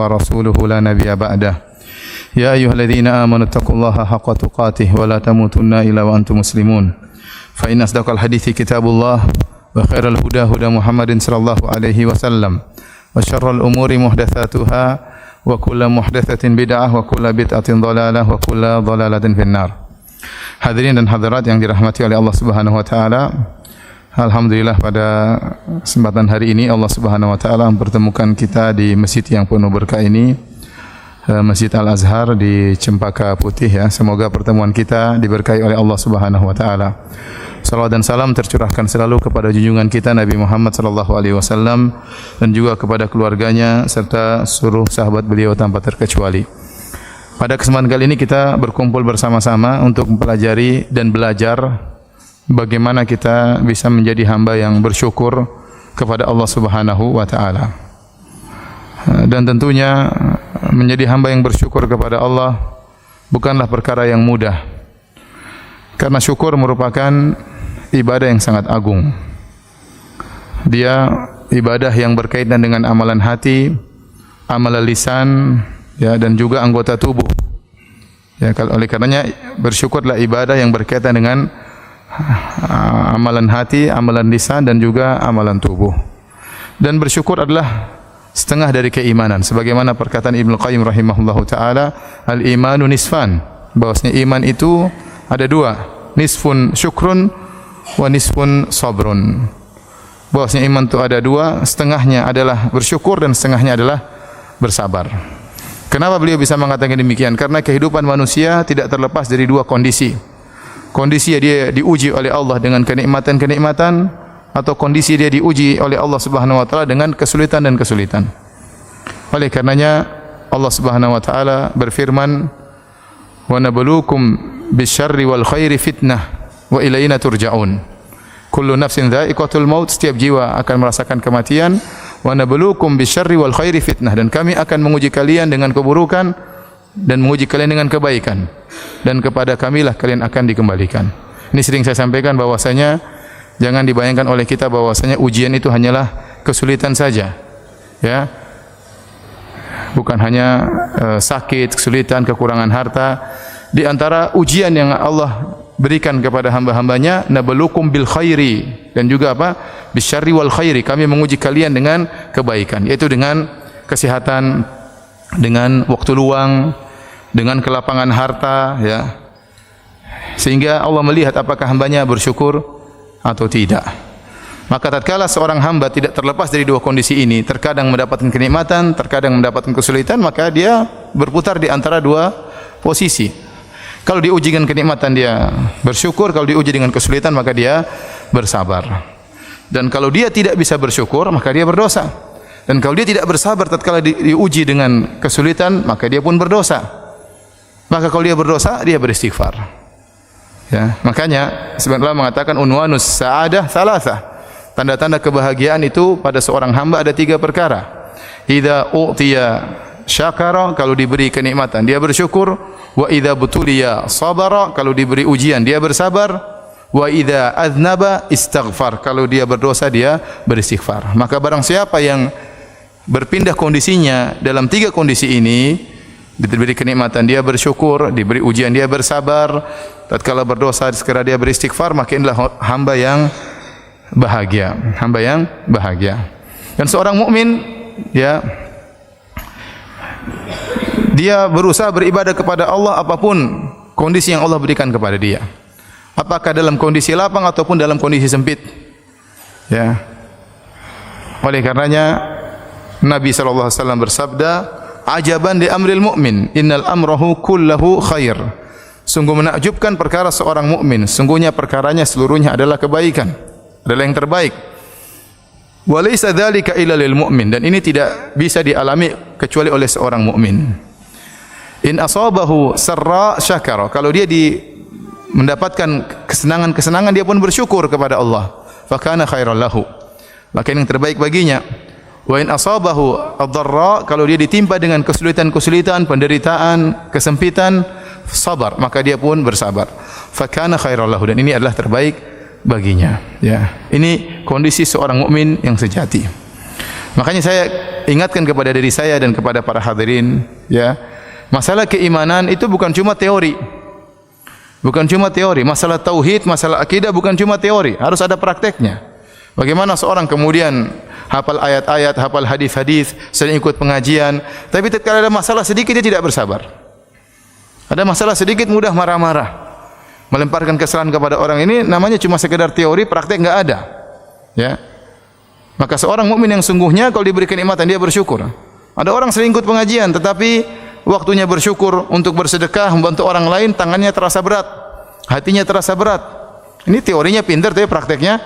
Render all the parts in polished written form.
ورسوله لا نبي بعده يا أيها الذين آمنوا اتقوا الله حق تقاته ولا تموتن إلا وأنتم مسلمون فإن أصدق الحديث كتاب الله وخير الهدى هدى محمد صلى الله عليه وسلم وشر الأمور محدثاتها وكل محدثة بدعة وكل بدعة ضلالة وكل ضلالة في النار. Hadirin dan hadirat yang dirahmati oleh Allah Subhanahu wa taala. Alhamdulillah pada kesempatan hari ini Allah Subhanahu wa taala mempertemukan kita di masjid yang penuh berkah ini, Masjid Al-Azhar di Cempaka Putih ya. Semoga pertemuan kita diberkahi oleh Allah Subhanahu wa taala. Salawat dan salam tercurahkan selalu kepada junjungan kita Nabi Muhammad sallallahu alaihi wasallam dan juga kepada keluarganya serta seluruh sahabat beliau tanpa terkecuali. Pada kesempatan kali ini kita berkumpul bersama-sama untuk mempelajari dan belajar bagaimana kita bisa menjadi hamba yang bersyukur kepada Allah Subhanahu wa taala. Dan tentunya menjadi hamba yang bersyukur kepada Allah bukanlah perkara yang mudah. Karena syukur merupakan ibadah yang sangat agung. Dia ibadah yang berkaitan dengan amalan hati, amalan lisan, ya, dan juga anggota tubuh. Ya, oleh karenanya bersyukurlah ibadah yang berkaitan dengan amalan hati, amalan lisan dan juga amalan tubuh. Dan bersyukur adalah setengah dari keimanan. Sebagaimana perkataan Ibnu Qayyim rahimahullahu taala, al-imanu nisfan. Bahwasanya iman itu ada dua, nisfun syukrun wa nisfun sabrun. Bahwasanya iman itu ada dua, setengahnya adalah bersyukur dan setengahnya adalah bersabar. Kenapa beliau bisa mengatakan demikian? Karena kehidupan manusia tidak terlepas dari dua kondisi. Kondisi dia diuji oleh Allah dengan kenikmatan-kenikmatan, atau kondisi dia diuji oleh Allah Subhanahu wa taala dengan kesulitan dan kesulitan. Oleh karenanya Allah Subhanahu wa taala berfirman, "Wa nabluukum bisyarri wal khairi fitnah wa ilaina turja'un." Kullu nafsin dha'iqatul maut, setiap jiwa akan merasakan kematian. Wa nabluukum bisyarri wal khairi fitnah, dan kami akan menguji kalian dengan keburukan dan menguji kalian dengan kebaikan, dan kepada kamilah kalian akan dikembalikan. Ini sering saya sampaikan bahwasanya jangan dibayangkan oleh kita bahwasanya ujian itu hanyalah kesulitan saja, ya. Bukan hanya sakit, kesulitan, kekurangan harta. Di antara ujian yang Allah berikan kepada hamba-hambanya, nabluukum bil khairi, dan juga apa? Bisyarri wal khairi, kami menguji kalian dengan kebaikan, yaitu dengan kesehatan, dengan waktu luang, dengan kelapangan harta, ya. Sehingga Allah melihat apakah hambanya bersyukur atau tidak. Maka tatkala seorang hamba tidak terlepas dari dua kondisi ini, terkadang mendapatkan kenikmatan, terkadang mendapatkan kesulitan, maka dia berputar di antara dua posisi. Kalau diuji dengan kenikmatan dia bersyukur, kalau diuji dengan kesulitan maka dia bersabar. Dan kalau dia tidak bisa bersyukur maka dia berdosa. Dan kalau dia tidak bersabar tatkala diuji dengan kesulitan maka dia pun berdosa. Maka kalau dia berdosa dia beristighfar. Ya, makanya sebenarnya mengatakan unwanus sa'adah salasah. Tanda-tanda kebahagiaan itu pada seorang hamba ada tiga perkara. Idza u'tiya syakara, kalau diberi kenikmatan dia bersyukur. Wa idza butuliya sabara, kalau diberi ujian dia bersabar. Wa idza aznaba istaghfar, kalau dia berdosa dia beristighfar. Maka barang siapa yang berpindah kondisinya dalam tiga kondisi ini, diberi kenikmatan dia bersyukur, diberi ujian dia bersabar, tatkala berdosa segera dia beristighfar, maka inilah hamba yang bahagia, hamba yang bahagia. Dan seorang mukmin, ya, dia berusaha beribadah kepada Allah apapun kondisi yang Allah berikan kepada dia. Apakah dalam kondisi lapang ataupun dalam kondisi sempit. Ya. Oleh karenanya Nabi sallallahu alaihi wasallam bersabda, "Ajaban li amril mu'min, innal amrahu kullahu khair." Sungguh menakjubkan perkara seorang mukmin, sungguhnya perkaranya seluruhnya adalah kebaikan, adalah yang terbaik. Wa laysa dzalika illa lil mu'min, dan ini tidak bisa dialami kecuali oleh seorang mukmin. In asabahu sarra syakara, kalau dia mendapatkan kesenangan-kesenangan dia pun bersyukur kepada Allah. Fa kana khairan lahu, maka ini yang terbaik baginya. Wa in asabahu ad-dharra, kalau dia ditimpa dengan kesulitan-kesulitan, penderitaan, kesempitan, sabar, maka dia pun bersabar. Fa kana khairan lahu, dan ini adalah terbaik baginya. Ya, ini kondisi seorang mukmin yang sejati. Makanya saya ingatkan kepada diri saya dan kepada para hadirin, ya, masalah keimanan itu bukan cuma teori. Bukan cuma teori. Masalah tauhid, masalah akidah bukan cuma teori, harus ada prakteknya. Bagaimana seorang kemudian hafal ayat-ayat, hafal hadis-hadis, sering ikut pengajian, tapi tatkala ada masalah sedikit dia tidak bersabar. Ada masalah sedikit mudah marah-marah. Melemparkan kesalahan kepada orang ini namanya cuma sekedar teori, praktek enggak ada. Ya. Maka seorang mukmin yang sungguhnya kalau diberi kenikmatan dia bersyukur. Ada orang sering ikut pengajian tetapi waktunya bersyukur untuk bersedekah, membantu orang lain, tangannya terasa berat, hatinya terasa berat. Ini teorinya pintar tapi prakteknya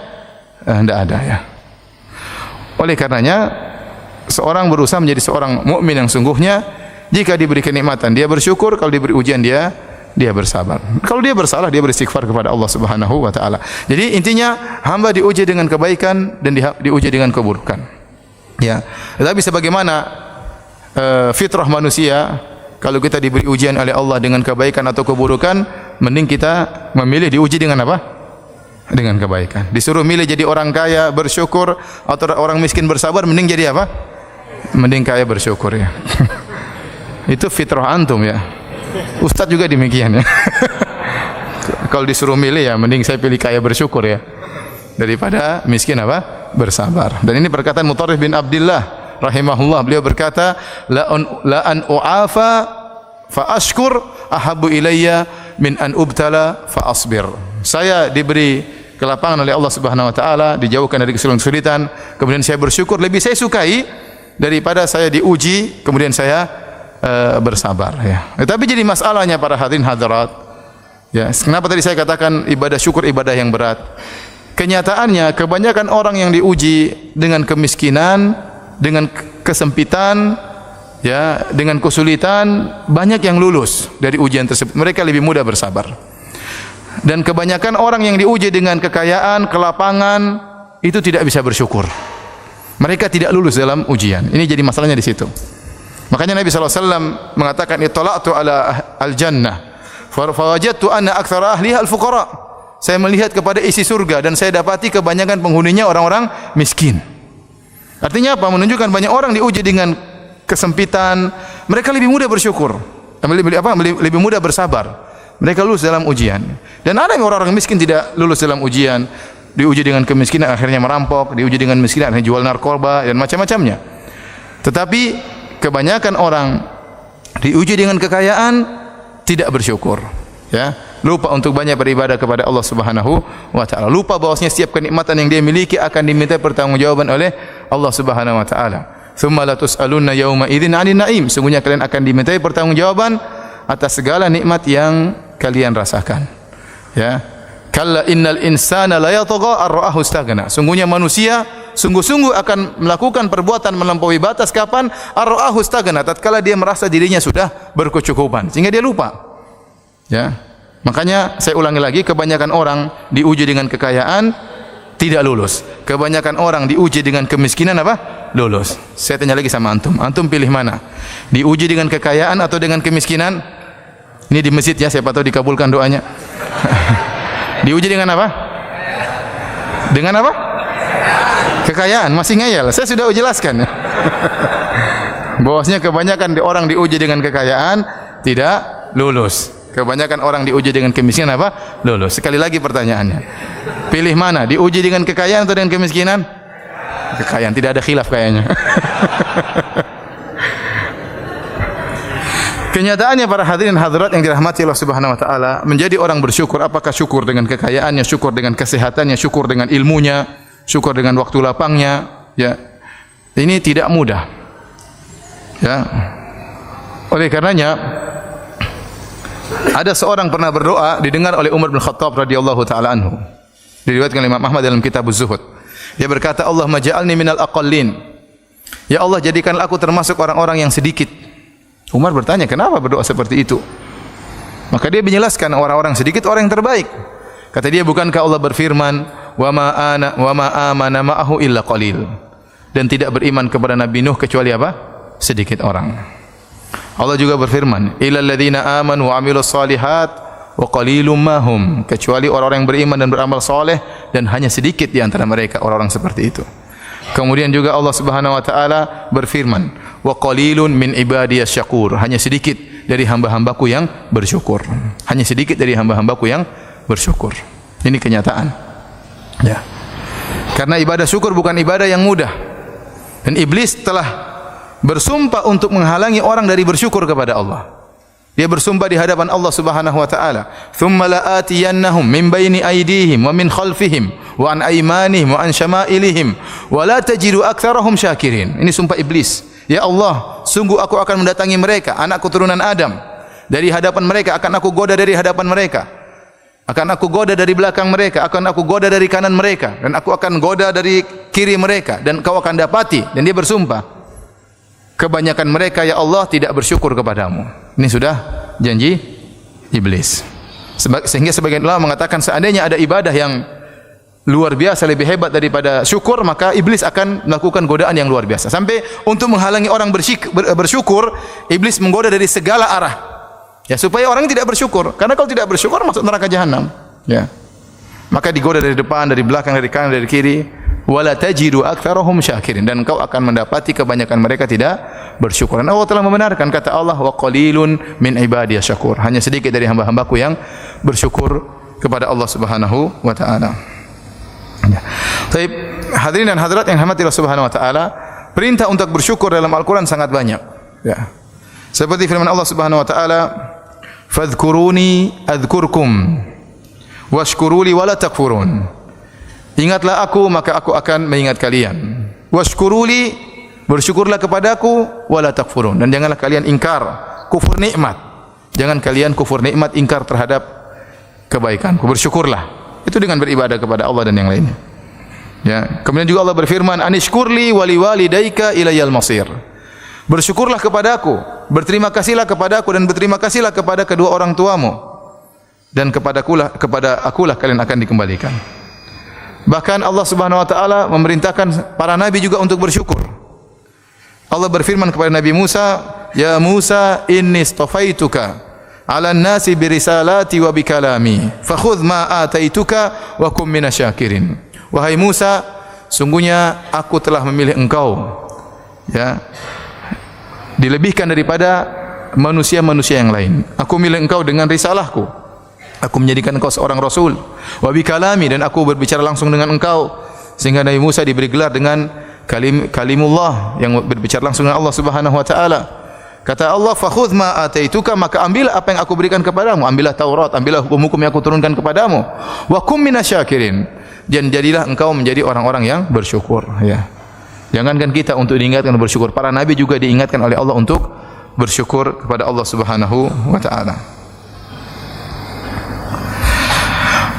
tidak ada, ya. Oleh karenanya seorang berusaha menjadi seorang mukmin yang sungguhnya. Jika diberi kenikmatan dia bersyukur, kalau diberi ujian dia bersabar. Kalau dia bersalah dia beristighfar kepada Allah Subhanahu wa taala. Jadi intinya hamba diuji dengan kebaikan dan diuji dengan keburukan. Ya. Tetapi sebagaimana fitrah manusia, kalau kita diberi ujian oleh Allah dengan kebaikan atau keburukan, mending kita memilih diuji dengan apa? Dengan kebaikan. Disuruh milih jadi orang kaya bersyukur atau orang miskin bersabar, mending jadi apa? Mending kaya bersyukur, ya. Itu fitrah antum, ya. Ustadz juga demikian, ya. Kalau disuruh milih, ya mending saya pilih kaya bersyukur, ya, daripada miskin apa? Bersabar. Dan ini perkataan Mutarrif bin Abdullah rahimahullah. Beliau berkata, la an u'afa fa ashkur ahabbu ilayya min an ubtala fa asbir. Saya diberi kelapangan oleh Allah Subhanahu wa taala, dijauhkan dari kesulitan, kemudian saya bersyukur, lebih saya sukai daripada saya diuji kemudian saya bersabar, ya. Tapi jadi masalahnya para hadirin hadirat, ya, kenapa tadi saya katakan ibadah syukur ibadah yang berat? Kenyataannya kebanyakan orang yang diuji dengan kemiskinan, dengan kesempitan, ya, dengan kesulitan, banyak yang lulus dari ujian tersebut. Mereka lebih mudah bersabar. Dan kebanyakan orang yang diuji dengan kekayaan, kelapangan, itu tidak bisa bersyukur. Mereka tidak lulus dalam ujian. Ini jadi masalahnya di situ. Makanya Nabi SAW mengatakan, ittala'tu ala al-jannah fawajadtu anna aktsara ahliha al-fuqara. Saya melihat kepada isi surga dan saya dapati kebanyakan penghuninya orang-orang miskin. Artinya apa? Menunjukkan banyak orang diuji dengan kesempitan, mereka lebih mudah bersyukur, lebih mudah bersabar. Mereka lulus dalam ujian. Dan ada orang-orang miskin tidak lulus dalam ujian, diuji dengan kemiskinan akhirnya merampok, diuji dengan kemiskinan akhirnya jual narkoba dan macam-macamnya. Tetapi kebanyakan orang diuji dengan kekayaan tidak bersyukur, ya, lupa untuk banyak beribadah kepada Allah Subhanahu wa taala, lupa bahwasanya setiap kenikmatan yang dia miliki akan diminta pertanggungjawaban oleh Allah Subhanahu wa taala. Tsumma la tus'alunna yauma idzin 'anil na'im. Sungguhnya kalian akan dimintai pertanggungjawaban atas segala nikmat yang kalian rasakan, ya. Kalla innal insana la yatagha ar-ra'ahu istaghna. Sungguhnya manusia sungguh-sungguh akan melakukan perbuatan melampaui batas kapan? Ar-ra'ahu istaghna, tatkala dia merasa dirinya sudah berkecukupan sehingga dia lupa. Ya. Makanya saya ulangi lagi, kebanyakan orang diuji dengan kekayaan tidak lulus. Kebanyakan orang diuji dengan kemiskinan apa? Lulus. Saya tanya lagi sama antum. Antum pilih mana? Diuji dengan kekayaan atau dengan kemiskinan? Ini di masjid, ya, siapa tahu dikabulkan doanya. Diuji dengan apa? Dengan apa? Kekayaan. Masih ngeyel. Saya sudah jelaskan. Bahwasanya kebanyakan orang diuji dengan kekayaan tidak lulus. Kebanyakan orang diuji dengan kemiskinan apa? Lulus. Sekali lagi pertanyaannya. Pilih mana? Diuji dengan kekayaan atau dengan kemiskinan? Kekayaan. Tidak ada khilaf kayaknya. Kenyataannya para hadirin hadirat yang dirahmati Allah Subhanahu wa taala, menjadi orang bersyukur, apakah syukur dengan kekayaannya, syukur dengan kesehatannya, syukur dengan ilmunya, syukur dengan waktu lapangnya, ya. Ini tidak mudah. Ya. Oleh karenanya ada seorang pernah berdoa didengar oleh Umar bin Khattab radhiyallahu taala anhu. Diriwayatkan oleh Imam Ahmad dalam kitab Az-Zuhud. Dia berkata, "Allahumma ja'alni minal aqallin." Ya Allah, jadikanlah aku termasuk orang-orang yang sedikit. Umar bertanya, kenapa berdoa seperti itu? Maka dia menjelaskan, orang-orang sedikit orang yang terbaik. Kata dia, bukankah Allah berfirman, wa ma amana ma'ahu illa qalil. Dan tidak beriman kepada Nabi Nuh kecuali apa? Sedikit orang. Allah juga berfirman, illal ladzina amanu wa 'amilus shalihat wa qalilum ma hum. Kecuali orang-orang yang beriman dan beramal saleh, dan hanya sedikit di antara mereka orang-orang seperti itu. Kemudian juga Allah Subhanahu wa taala berfirman, "Wa qalilun min ibadiyas syakur." Hanya sedikit dari hamba-hambaku yang bersyukur. Hanya sedikit dari hamba-hambaku yang bersyukur. Ini kenyataan. Ya. Karena ibadah syukur bukan ibadah yang mudah. Dan iblis telah bersumpah untuk menghalangi orang dari bersyukur kepada Allah. Dia bersumpah di hadapan Allah Subhanahu wa taala, "Tsumma la'atiyannahum min baini aydihim wa min khalfihim wa an aymanihim wa an syama'ilihim wa la tajidu aktsarahum syakirin." Ini sumpah iblis. Ya Allah, sungguh aku akan mendatangi mereka, anak keturunan Adam, dari hadapan mereka, akan aku goda dari hadapan mereka. Akan aku goda dari belakang mereka, akan aku goda dari kanan mereka, dan aku akan goda dari kiri mereka, dan kau akan dapati. Dan dia bersumpah, kebanyakan mereka ya Allah tidak bersyukur kepadamu. Ini sudah janji iblis. Sehingga sebagian ulama mengatakan seandainya ada ibadah yang luar biasa lebih hebat daripada syukur, maka iblis akan melakukan godaan yang luar biasa. Sampai untuk menghalangi orang bersyukur, iblis menggoda dari segala arah. Ya, supaya orang tidak bersyukur. Karena kalau tidak bersyukur masuk neraka jahanam. Ya. Maka digoda dari depan, dari belakang, dari kanan, dari kiri. Wala tajidu aktsarahum syakirin, dan engkau akan mendapati kebanyakan mereka tidak bersyukur. Dan Allah telah membenarkan kata Allah, wa qalilun min ibadiyas syakur. Hanya sedikit dari hamba-hambaku yang bersyukur kepada Allah Subhanahu wa taala. Ya. Baik, hadirin dan hadirat yang dirahmati Allah Subhanahu wa taala, perintah untuk bersyukur dalam Al-Qur'an sangat banyak. Ya. Seperti firman Allah Subhanahu wa taala, "Fadhkuruni adzkurkum washkuruli wala takfurun." Ingatlah aku, maka aku akan mengingat kalian. Washkuruli, bersyukurlah kepadaku, wala takfurun, dan janganlah kalian ingkar, kufur nikmat. Jangan kalian kufur nikmat, ingkar terhadap kebaikanku. Bersyukurlah. Itu dengan beribadah kepada Allah dan yang lainnya. Ya. Kemudian juga Allah berfirman, "Anishkurli wali walidayka ilayal masir." Bersyukurlah kepadaku, berterima kasihlah kepadaku, dan berterima kasihlah kepada kedua orang tuamu, dan kepada akulah kalian akan dikembalikan. Bahkan Allah Subhanahu wa taala memerintahkan para nabi juga untuk bersyukur. Allah berfirman kepada Nabi Musa, "Ya Musa, inni istafaituka 'alan nasi bi risalati wa bi kalami, fakhudh ma ataituka wa kum minasyakirin." Wahai Musa, sungguhnya aku telah memilih engkau, ya, dilebihkan daripada manusia-manusia yang lain. Aku memilih engkau dengan risalahku. Aku menjadikan engkau seorang rasul, wa bi kalami, dan aku berbicara langsung dengan engkau, sehingga Nabi Musa diberi gelar dengan kalimullah, yang berbicara langsung dengan Allah Subhanahu wa taala. Kata Allah, "Fakhudh ma ataituka," maka ambillah apa yang aku berikan kepadamu, ambillah Taurat, ambillah hukum-hukum yang aku turunkan kepadamu. Wa kum minasyakirin, dan jadilah engkau menjadi orang-orang yang bersyukur, ya. Jangankan kita untuk diingatkan bersyukur, para nabi juga diingatkan oleh Allah untuk bersyukur kepada Allah Subhanahu wa taala.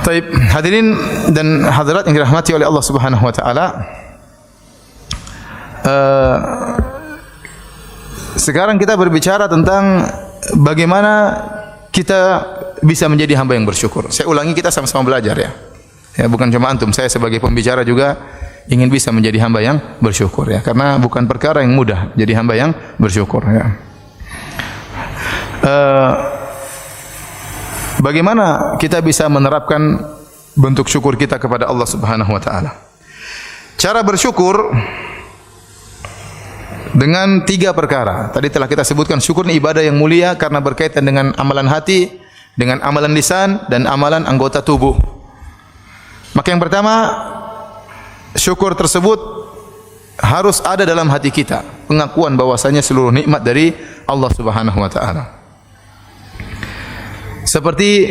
Baik, hadirin dan hadirat yang dirahmati oleh Allah Subhanahu wa taala. Sekarang kita berbicara tentang bagaimana kita bisa menjadi hamba yang bersyukur. Saya ulangi, kita sama-sama belajar, ya. Ya, bukan cuma antum, saya sebagai pembicara juga ingin bisa menjadi hamba yang bersyukur, ya. Karena bukan perkara yang mudah jadi hamba yang bersyukur, ya. Bagaimana kita bisa menerapkan bentuk syukur kita kepada Allah Subhanahu wa taala? Cara bersyukur dengan 3 perkara. Tadi telah kita sebutkan, syukur ini ibadah yang mulia karena berkaitan dengan amalan hati, dengan amalan lisan, dan amalan anggota tubuh. Maka yang pertama, syukur tersebut harus ada dalam hati kita, pengakuan bahwasanya seluruh nikmat dari Allah Subhanahu wa taala. Seperti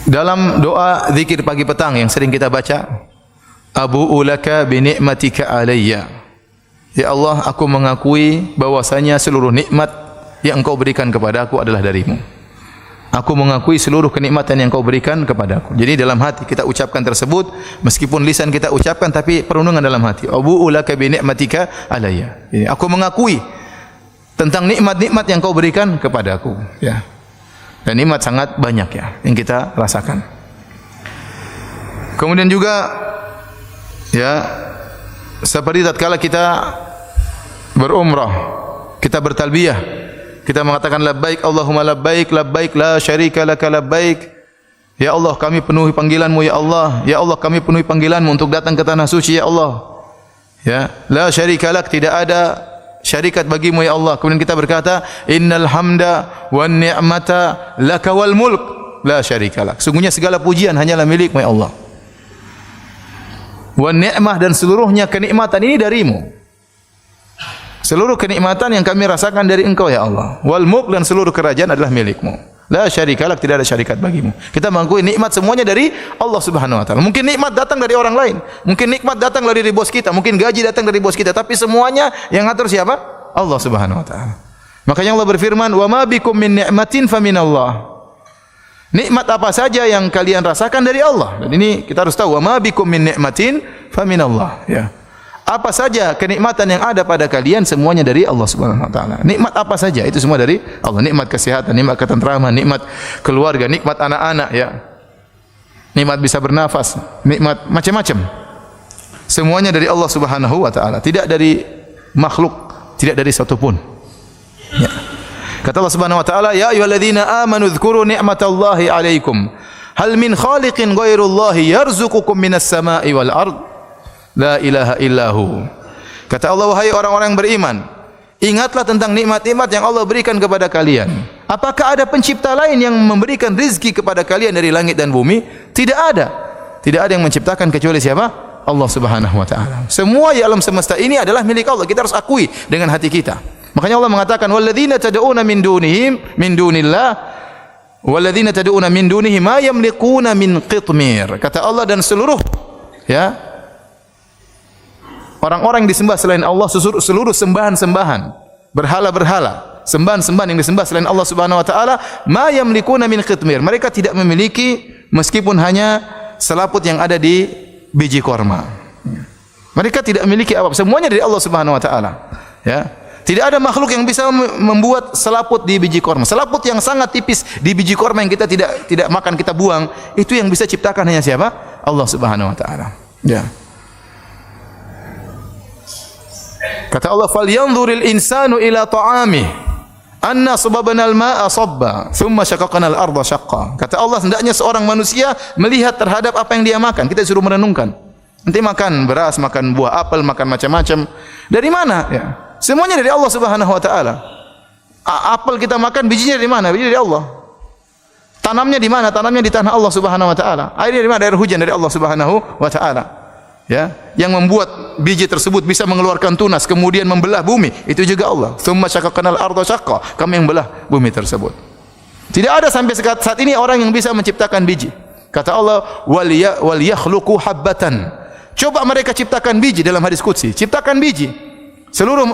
dalam doa zikir pagi petang yang sering kita baca, "Abu'u laka bi ni'matika alayya." Ya Allah, aku mengakui bahwasanya seluruh nikmat yang Engkau berikan kepadaku adalah darimu. Aku mengakui seluruh kenikmatan yang Engkau berikan kepadaku. Jadi dalam hati kita ucapkan tersebut, meskipun lisan kita ucapkan tapi perenungan dalam hati. Abu'u laka bi ni'matika alayya. Aku mengakui tentang nikmat-nikmat yang Engkau berikan kepadaku, ya. Dan nikmat sangat banyak, ya, yang kita rasakan. Kemudian juga, ya, seperti tatkala kita berumrah, kita bertalbiyah, kita mengatakan labbaik Allahumma labbaik, labbaik la syarika laka labbaik. Ya Allah, kami penuhi panggilan-Mu, ya Allah. Ya Allah, kami penuhi panggilan-Mu untuk datang ke tanah suci, ya Allah. Ya, la syarika lak, tidak ada syarikat bagimu ya Allah. Kemudian kita berkata, innal hamda wan ni'mata laka wal mulk la syarika lak. Sungguhnya segala pujian hanyalah milikmu ya Allah. Wan ni'mah, dan seluruhnya kenikmatan ini darimu. Seluruh kenikmatan yang kami rasakan dari Engkau ya Allah. Wal mulk, dan seluruh kerajaan adalah milikmu. La syarika lak, tidak ada syarikat bagimu. Kita mengakui nikmat semuanya dari Allah Subhanahu wa taala. Mungkin nikmat datang dari orang lain, mungkin nikmat datang dari bos kita, mungkin gaji datang dari bos kita, tapi semuanya yang ngatur siapa? Allah Subhanahu wa taala. Makanya Allah berfirman, "Wa ma bikum min ni'matin faminallah." Nikmat apa saja yang kalian rasakan dari Allah. Dan ini kita harus tahu, "Wa ma bikum min ni'matin faminallah." Ya. Apa saja kenikmatan yang ada pada kalian semuanya dari Allah Subhanahu wa taala. Nikmat apa saja itu semua dari Allah. Nikmat kesehatan, nikmat ketentraman, nikmat keluarga, nikmat anak-anak ya. Nikmat bisa bernafas, nikmat macam-macam. Semuanya dari Allah Subhanahu wa taala, tidak dari makhluk, tidak dari satu pun. Ya. Kata Allah Subhanahu wa taala, "Ya ayyuhalladzina amanu dzkuru ni'matallahi 'alaikum. Hal min khaliqin ghairullahi yarzuqukum minas sama'i wal ard." La ilaha illahu. Kata Allah, wahai orang-orang yang beriman, ingatlah tentang nikmat-nikmat yang Allah berikan kepada kalian. Apakah ada pencipta lain yang memberikan rizki kepada kalian dari langit dan bumi? Tidak ada. Tidak ada yang menciptakan kecuali siapa? Allah Subhanahu wa taala. Semua di alam semesta ini adalah milik Allah. Kita harus akui dengan hati kita. Makanya Allah mengatakan, walladzina tad'una min dunillah walladzina tad'una min dunihi ma yamliquna min qitmir. Kata Allah, dan seluruh ya orang-orang yang disembah selain Allah, seluruh sembahan-sembahan, berhala-berhala, sembahan-sembahan yang disembah selain Allah Subhanahu wa taala, ma yamlikuna min qitmir. Mereka tidak memiliki meskipun hanya selaput yang ada di biji korma. Mereka tidak memiliki apa, semuanya dari Allah Subhanahu wa taala. Ya. Tidak ada makhluk yang bisa membuat selaput di biji korma. Selaput yang sangat tipis di biji korma yang kita tidak makan, kita buang, itu yang bisa ciptakan hanya siapa? Allah Subhanahu wa taala. Ya. Kata Allah, "Falyanzuril insanu ila ta'amih, anna sababna al-ma'a sabba, thumma syaqaqna al-ardha syaqqa." Kata Allah, hendaknya seorang manusia melihat terhadap apa yang dia makan. Kita suruh merenungkan. Nanti makan beras, makan buah apel, makan macam-macam. Dari mana? Ya. Semuanya dari Allah Subhanahu wa taala. Apel kita makan, bijinya dari mana? Biji dari Allah. Tanamnya di mana? Tanamnya di tanah Allah Subhanahu wa taala. Airnya dari mana? Air hujan dari Allah Subhanahu wa taala. Ya, yang membuat biji tersebut bisa mengeluarkan tunas kemudian membelah bumi, itu juga Allah. Tsumma syaqaqnal arda syaqqa, kami yang belah bumi tersebut. Tidak ada sampai saat ini orang yang bisa menciptakan biji. Kata Allah, wal yakhluqu habbatan. Coba mereka ciptakan biji dalam hadis qudsi, ciptakan biji. Seluruh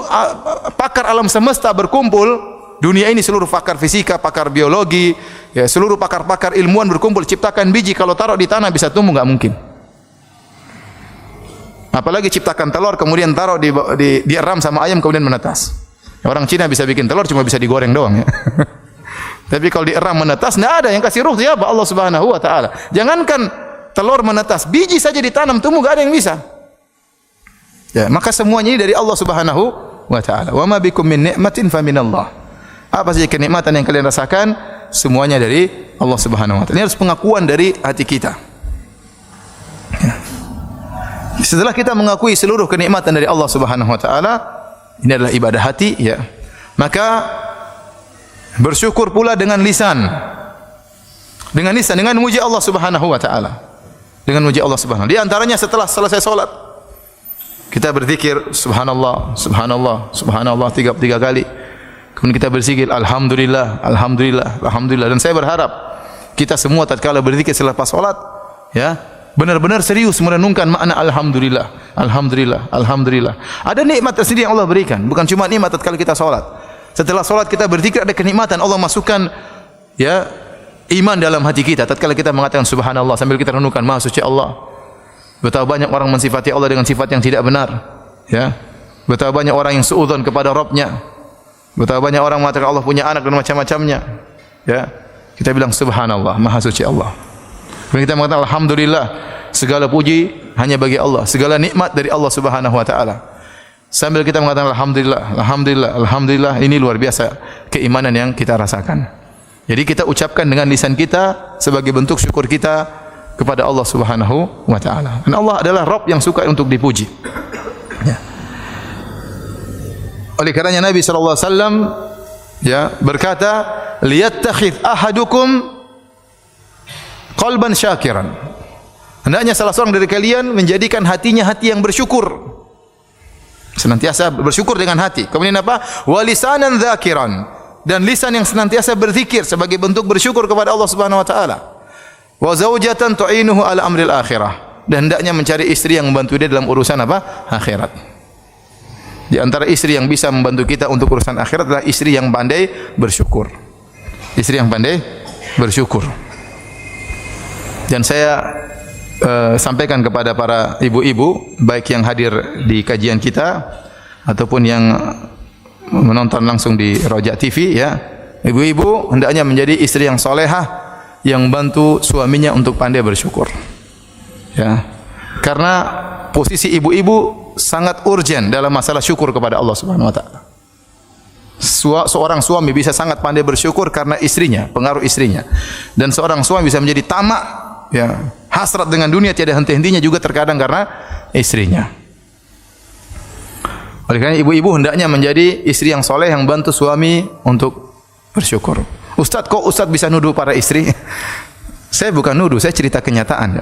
pakar alam semesta berkumpul, dunia ini seluruh pakar fisika, pakar biologi, ya, seluruh pakar-pakar ilmuwan berkumpul ciptakan biji, kalau taruh di tanah bisa tumbuh? Enggak mungkin. Apalagi ciptakan telur kemudian taruh dieram sama ayam kemudian menetas. Orang Cina bisa bikin telur cuma bisa digoreng doang ya. Tapi kalau dieram menetas enggak ada, yang kasih ruh siapa? Allah Subhanahu wa taala. Jangankan telur menetas, biji saja ditanam tumbuh enggak ada yang bisa. Ya, maka semuanya ini dari Allah Subhanahu wa taala. Wa ma bikum min ni'matin faminallah. Apa saja kenikmatan yang kalian rasakan semuanya dari Allah Subhanahu wa taala. Ini harus pengakuan dari hati kita. Ya. Setelah kita mengakui seluruh kenikmatan dari Allah Subhanahu wa taala, ini adalah ibadah hati ya. Maka bersyukur pula dengan lisan. Dengan lisan, dengan memuji Allah Subhanahu wa taala. Dengan memuji Allah Subhanahu. Di antaranya setelah selesai salat kita berzikir subhanallah, subhanallah, subhanallah 33 kali. Kemudian kita berzikir alhamdulillah, alhamdulillah, alhamdulillah. Dan saya berharap kita semua tatkala berzikir selepas salat ya, benar-benar serius merenungkan makna alhamdulillah, alhamdulillah, alhamdulillah. Ada nikmat tersendiri yang Allah berikan, bukan cuma nikmat tatkala kita salat. Setelah salat kita berzikir, ada kenikmatan Allah masukkan ya iman dalam hati kita tatkala kita mengatakan subhanallah sambil kita renungkan maha suci Allah. Betapa banyak orang mensifati Allah dengan sifat yang tidak benar ya. Betapa banyak orang yang suudzon kepada Rabbnya. Betapa banyak orang mengatakan Allah punya anak dan macam-macamnya ya. Kita bilang subhanallah, maha suci Allah. Kemudian kita mengatakan alhamdulillah, segala puji hanya bagi Allah, segala nikmat dari Allah Subhanahu wa taala. Sambil kita mengatakan alhamdulillah, alhamdulillah, alhamdulillah, ini luar biasa keimanan yang kita rasakan. Jadi kita ucapkan dengan lisan kita sebagai bentuk syukur kita kepada Allah Subhanahu wa taala. Dan Allah adalah Rabb yang suka untuk dipuji. Ya. Oleh karenanya Nabi sallallahu alaihi wasallam ya berkata, "Liyattakhidh ahadukum qalban syakiran." Hendaknya salah seorang dari kalian menjadikan hatinya hati yang bersyukur. Senantiasa bersyukur dengan hati. Kemudian apa? Wa lisanan dzakiran, dan lisan yang senantiasa berzikir sebagai bentuk bersyukur kepada Allah Subhanahu wa taala. Wa zaujatan tu'inuhu ala amril akhirah, dan hendaknya mencari istri yang membantu dia dalam urusan apa? Akhirat. Di antara istri yang bisa membantu kita untuk urusan akhirat adalah istri yang pandai bersyukur. Istri yang pandai bersyukur. Dan saya sampaikan kepada para ibu-ibu baik yang hadir di kajian kita ataupun yang menonton langsung di Rojak TV ya. Ibu-ibu hendaknya menjadi istri yang solehah yang bantu suaminya untuk pandai bersyukur. Ya. Karena posisi ibu-ibu sangat urgent dalam masalah syukur kepada Allah Subhanahu wa taala. Seorang suami bisa sangat pandai bersyukur karena istrinya, pengaruh istrinya. Dan seorang suami bisa menjadi tamak, ya, hasrat dengan dunia tiada henti-hentinya juga terkadang karena istrinya. Oleh karena ibu-ibu hendaknya menjadi istri yang soleh yang bantu suami untuk bersyukur. Ustaz, kok Ustaz bisa nuduh para istri? Saya bukan nuduh, saya cerita kenyataan.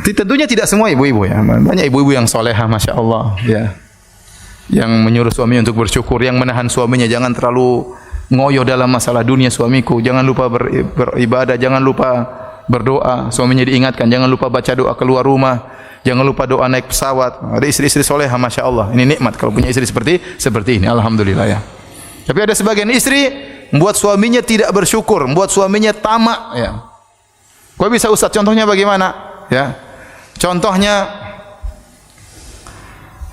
Tentunya tidak semua ibu-ibu ya. Banyak ibu-ibu yang solehah, masya Allah, ya, yang menyuruh suami untuk bersyukur, yang menahan suaminya jangan terlalu ngoyo dalam masalah dunia. Suamiku, jangan lupa beribadah, jangan lupa berdoa. Suaminya diingatkan, jangan lupa baca doa keluar rumah, jangan lupa doa naik pesawat. Ada istri-istri solehah, masya Allah. Ini nikmat kalau punya istri seperti ini. Alhamdulillah ya. Tapi ada sebagian istri membuat suaminya tidak bersyukur, membuat suaminya tamak. Ya. Kok bisa Ustaz? Contohnya bagaimana? Ya. Contohnya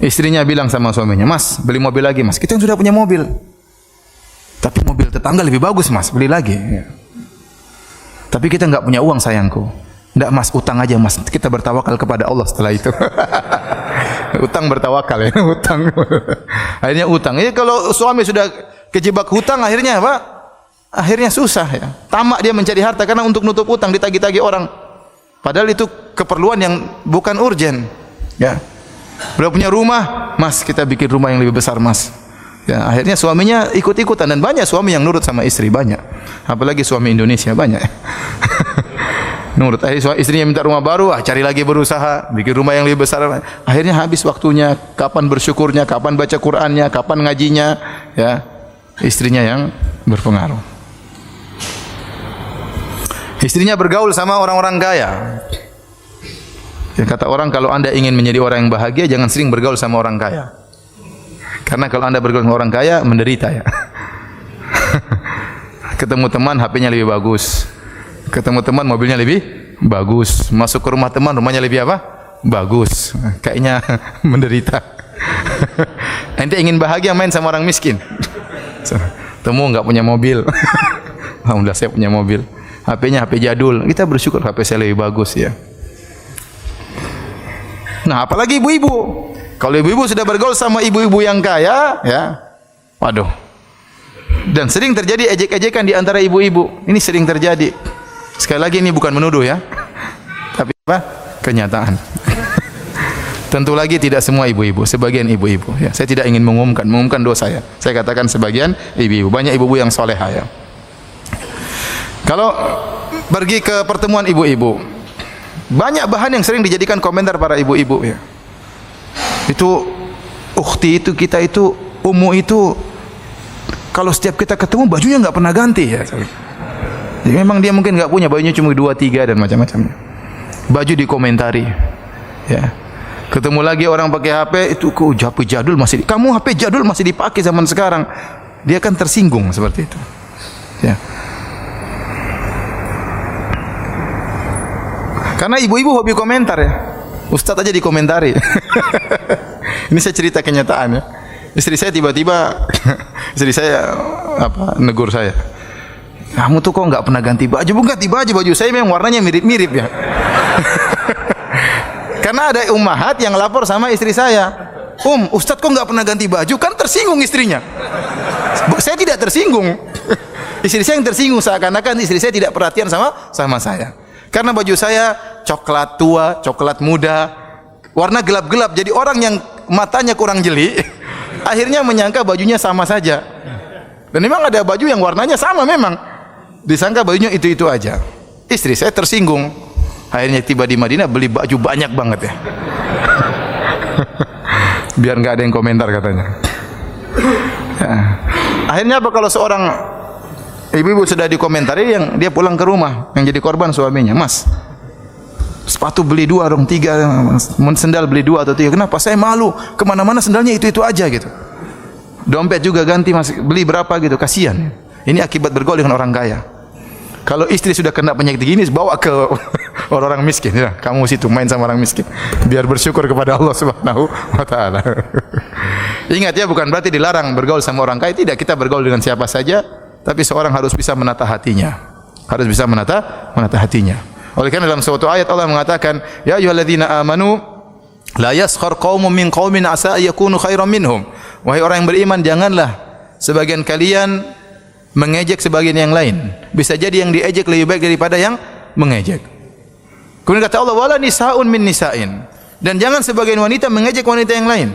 istrinya bilang sama suaminya, "Mas, beli mobil lagi, Mas. Kita yang sudah punya mobil. Tapi mobil tetangga lebih bagus, Mas. Beli lagi." Ya. "Tapi kita enggak punya uang, sayangku." "Enggak, Mas, utang aja, Mas. Kita bertawakal kepada Allah setelah itu." Utang bertawakal ya, utang. Akhirnya utang. Ya, kalau suami sudah kejebak hutang, akhirnya apa? Akhirnya susah ya. Tamak dia mencari harta karena untuk nutup utang ditagih-tagih orang. Padahal itu keperluan yang bukan urgen. Ya. Beliau punya rumah, "Mas, kita bikin rumah yang lebih besar, Mas." Ya, akhirnya suaminya ikut-ikutan, dan banyak suami yang nurut sama istri, banyak. Apalagi suami Indonesia banyak. Nurut. Akhirnya istrinya minta rumah baru, cari lagi berusaha bikin rumah yang lebih besar. Akhirnya habis waktunya, kapan bersyukurnya, kapan baca Qur'annya, kapan ngajinya, ya. Istrinya yang berpengaruh. Istrinya bergaul sama orang-orang kaya. Ya, kata orang, kalau Anda ingin menjadi orang yang bahagia, jangan sering bergaul sama orang kaya. Karena kalau Anda bergaul sama orang kaya, menderita ya. Ketemu teman, HP-nya lebih bagus. Ketemu teman, mobilnya lebih bagus. Masuk ke rumah teman, rumahnya lebih apa? Bagus. Kayaknya menderita. Ente ingin bahagia, main sama orang miskin. Temu nggak punya mobil. Alhamdulillah saya punya mobil. HP-nya HP jadul. Kita bersyukur HP saya lebih bagus ya. Nah, apalagi ibu-ibu. Kalau ibu-ibu sudah bergaul sama ibu-ibu yang kaya, ya, waduh. Dan sering terjadi ejek-ejekan di antara ibu-ibu. Ini sering terjadi. Sekali lagi ini bukan menuduh ya, tapi apa? Kenyataan. Tentu lagi tidak semua ibu-ibu, sebagian ibu-ibu. Ya, saya tidak ingin mengumumkan dosa ya. Saya katakan sebagian ibu-ibu. Banyak ibu-ibu yang solehah ya. Kalau pergi ke pertemuan ibu-ibu, banyak bahan yang sering dijadikan komentar para ibu-ibu ya. Itu ukhti itu, kita itu, ummu itu, kalau setiap kita ketemu bajunya nggak pernah ganti ya. Jadi memang dia mungkin nggak punya, bajunya cuma 2-3 dan macam-macamnya. Baju dikomentari, ya. Ketemu lagi orang pakai HP, itu kok HP jadul masih, kamu HP jadul masih dipakai zaman sekarang. Dia kan tersinggung seperti itu. Ya. Karena ibu-ibu hobi komentar ya. Ustadz aja dikomentari. Ini saya cerita kenyataan ya. Istri saya tiba-tiba, istri saya negur saya. "Kamu tuh kok nggak pernah ganti baju?" "Bu, ganti baju saya memang warnanya mirip-mirip ya." Karena ada ummahat yang lapor sama istri saya. Ustadz kok nggak pernah ganti baju?" Kan tersinggung istrinya. Saya tidak tersinggung. Istri saya yang tersinggung, seakan-akan istri saya tidak perhatian sama saya. Karena baju saya coklat tua, coklat muda, warna gelap-gelap. Jadi orang yang matanya kurang jeli akhirnya menyangka bajunya sama saja. Dan memang ada baju yang warnanya sama memang. Disangka bajunya itu-itu aja. Istri saya tersinggung. Akhirnya tiba di Madinah beli baju banyak banget ya. Biar enggak ada yang komentar katanya. Ya. Akhirnya apa kalau seorang ibu-ibu sudah dikomentari, yang dia pulang ke rumah, yang jadi korban suaminya, Mas, sepatu beli 2 dong, 3, sendal beli 2 atau 3. Kenapa? Saya malu, kemana-mana sendalnya itu-itu aja gitu. Dompet juga ganti, Mas, beli berapa gitu, kasihan. Ini akibat bergaul dengan orang kaya. Kalau istri sudah kena penyakit gini, bawa ke orang-orang miskin. Ya, kamu situ main sama orang miskin, biar bersyukur kepada Allah Subhanahu wa Ta'ala. Ingat ya, bukan berarti dilarang bergaul sama orang kaya. Tidak, kita bergaul dengan siapa saja, tapi seorang harus bisa menata hatinya. Harus bisa menata hatinya. Oleh karena dalam suatu ayat Allah mengatakan, ya ayyuhalladzina amanu la yaskhar qaumun min qaumin asa yakunu khairan minhum. Wahai orang yang beriman, janganlah sebagian kalian mengejek sebagian yang lain. Bisa jadi yang diejek lebih baik daripada yang mengejek. Kemudian kata Allah, wala nisaun min nisain. Dan jangan sebagian wanita mengejek wanita yang lain.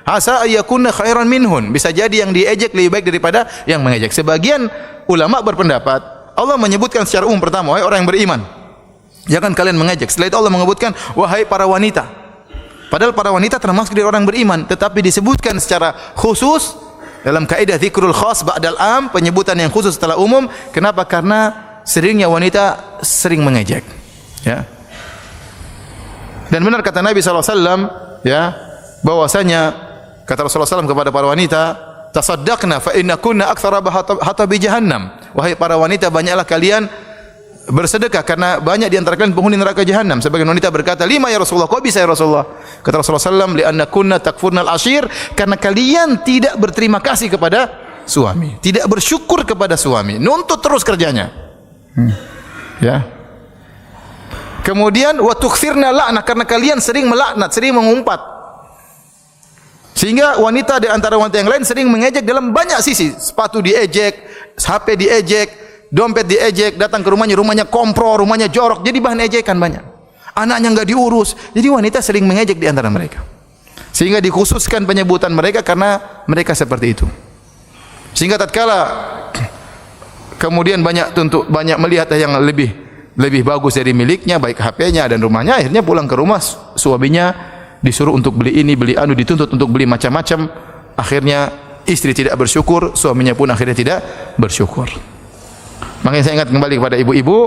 Asa ayakunna khairan minhun. Bisa jadi yang diejek lebih baik daripada yang mengejek. Sebagian ulama berpendapat, Allah menyebutkan secara umum pertama, wahai orang yang beriman, jangan kalian mengejek. Setelah itu Allah menyebutkan, wahai para wanita. Padahal para wanita termasuk dari orang beriman, tetapi disebutkan secara khusus dalam kaidah dzikrul khas ba'dal am, penyebutan yang khusus setelah umum. Kenapa? Karena seringnya wanita sering mengejek. Ya. Dan benar kata Nabi SAW, ya, bahwasanya kata Rasulullah SAW kepada para wanita, tasaddaqna fa inna kunna aktsara hatabi jahannam. Wahai para wanita, banyaklah kalian bersedekah karena banyak di antara kalian penghuni neraka jahanam. Sebagian wanita berkata, lima ya Rasulullah, kok bisa ya Rasulullah? Kata Rasulullah SAW, li'anna kunna takfurnal ashir, karena kalian tidak berterima kasih kepada suami, tidak bersyukur kepada suami, nuntut terus kerjanya. Ya. Kemudian wa tukthirna la'nah, karena kalian sering melaknat, sering mengumpat. Sehingga wanita di antara wanita yang lain sering mengejek dalam banyak sisi. Sepatu diejek, HP diejek, dompet diejek, datang ke rumahnya, rumahnya kompro, rumahnya jorok, jadi bahan ejekan banyak. Anaknya enggak diurus, jadi wanita sering mengejek di antara mereka. Sehingga dikhususkan penyebutan mereka karena mereka seperti itu. Sehingga tatkala kemudian banyak melihat yang lebih bagus dari miliknya, baik HP-nya dan rumahnya, akhirnya pulang ke rumah, suaminya disuruh untuk beli ini, beli anu, dituntut untuk beli macam-macam. Akhirnya istri tidak bersyukur, suaminya pun akhirnya tidak bersyukur. Makanya saya ingat kembali kepada ibu-ibu,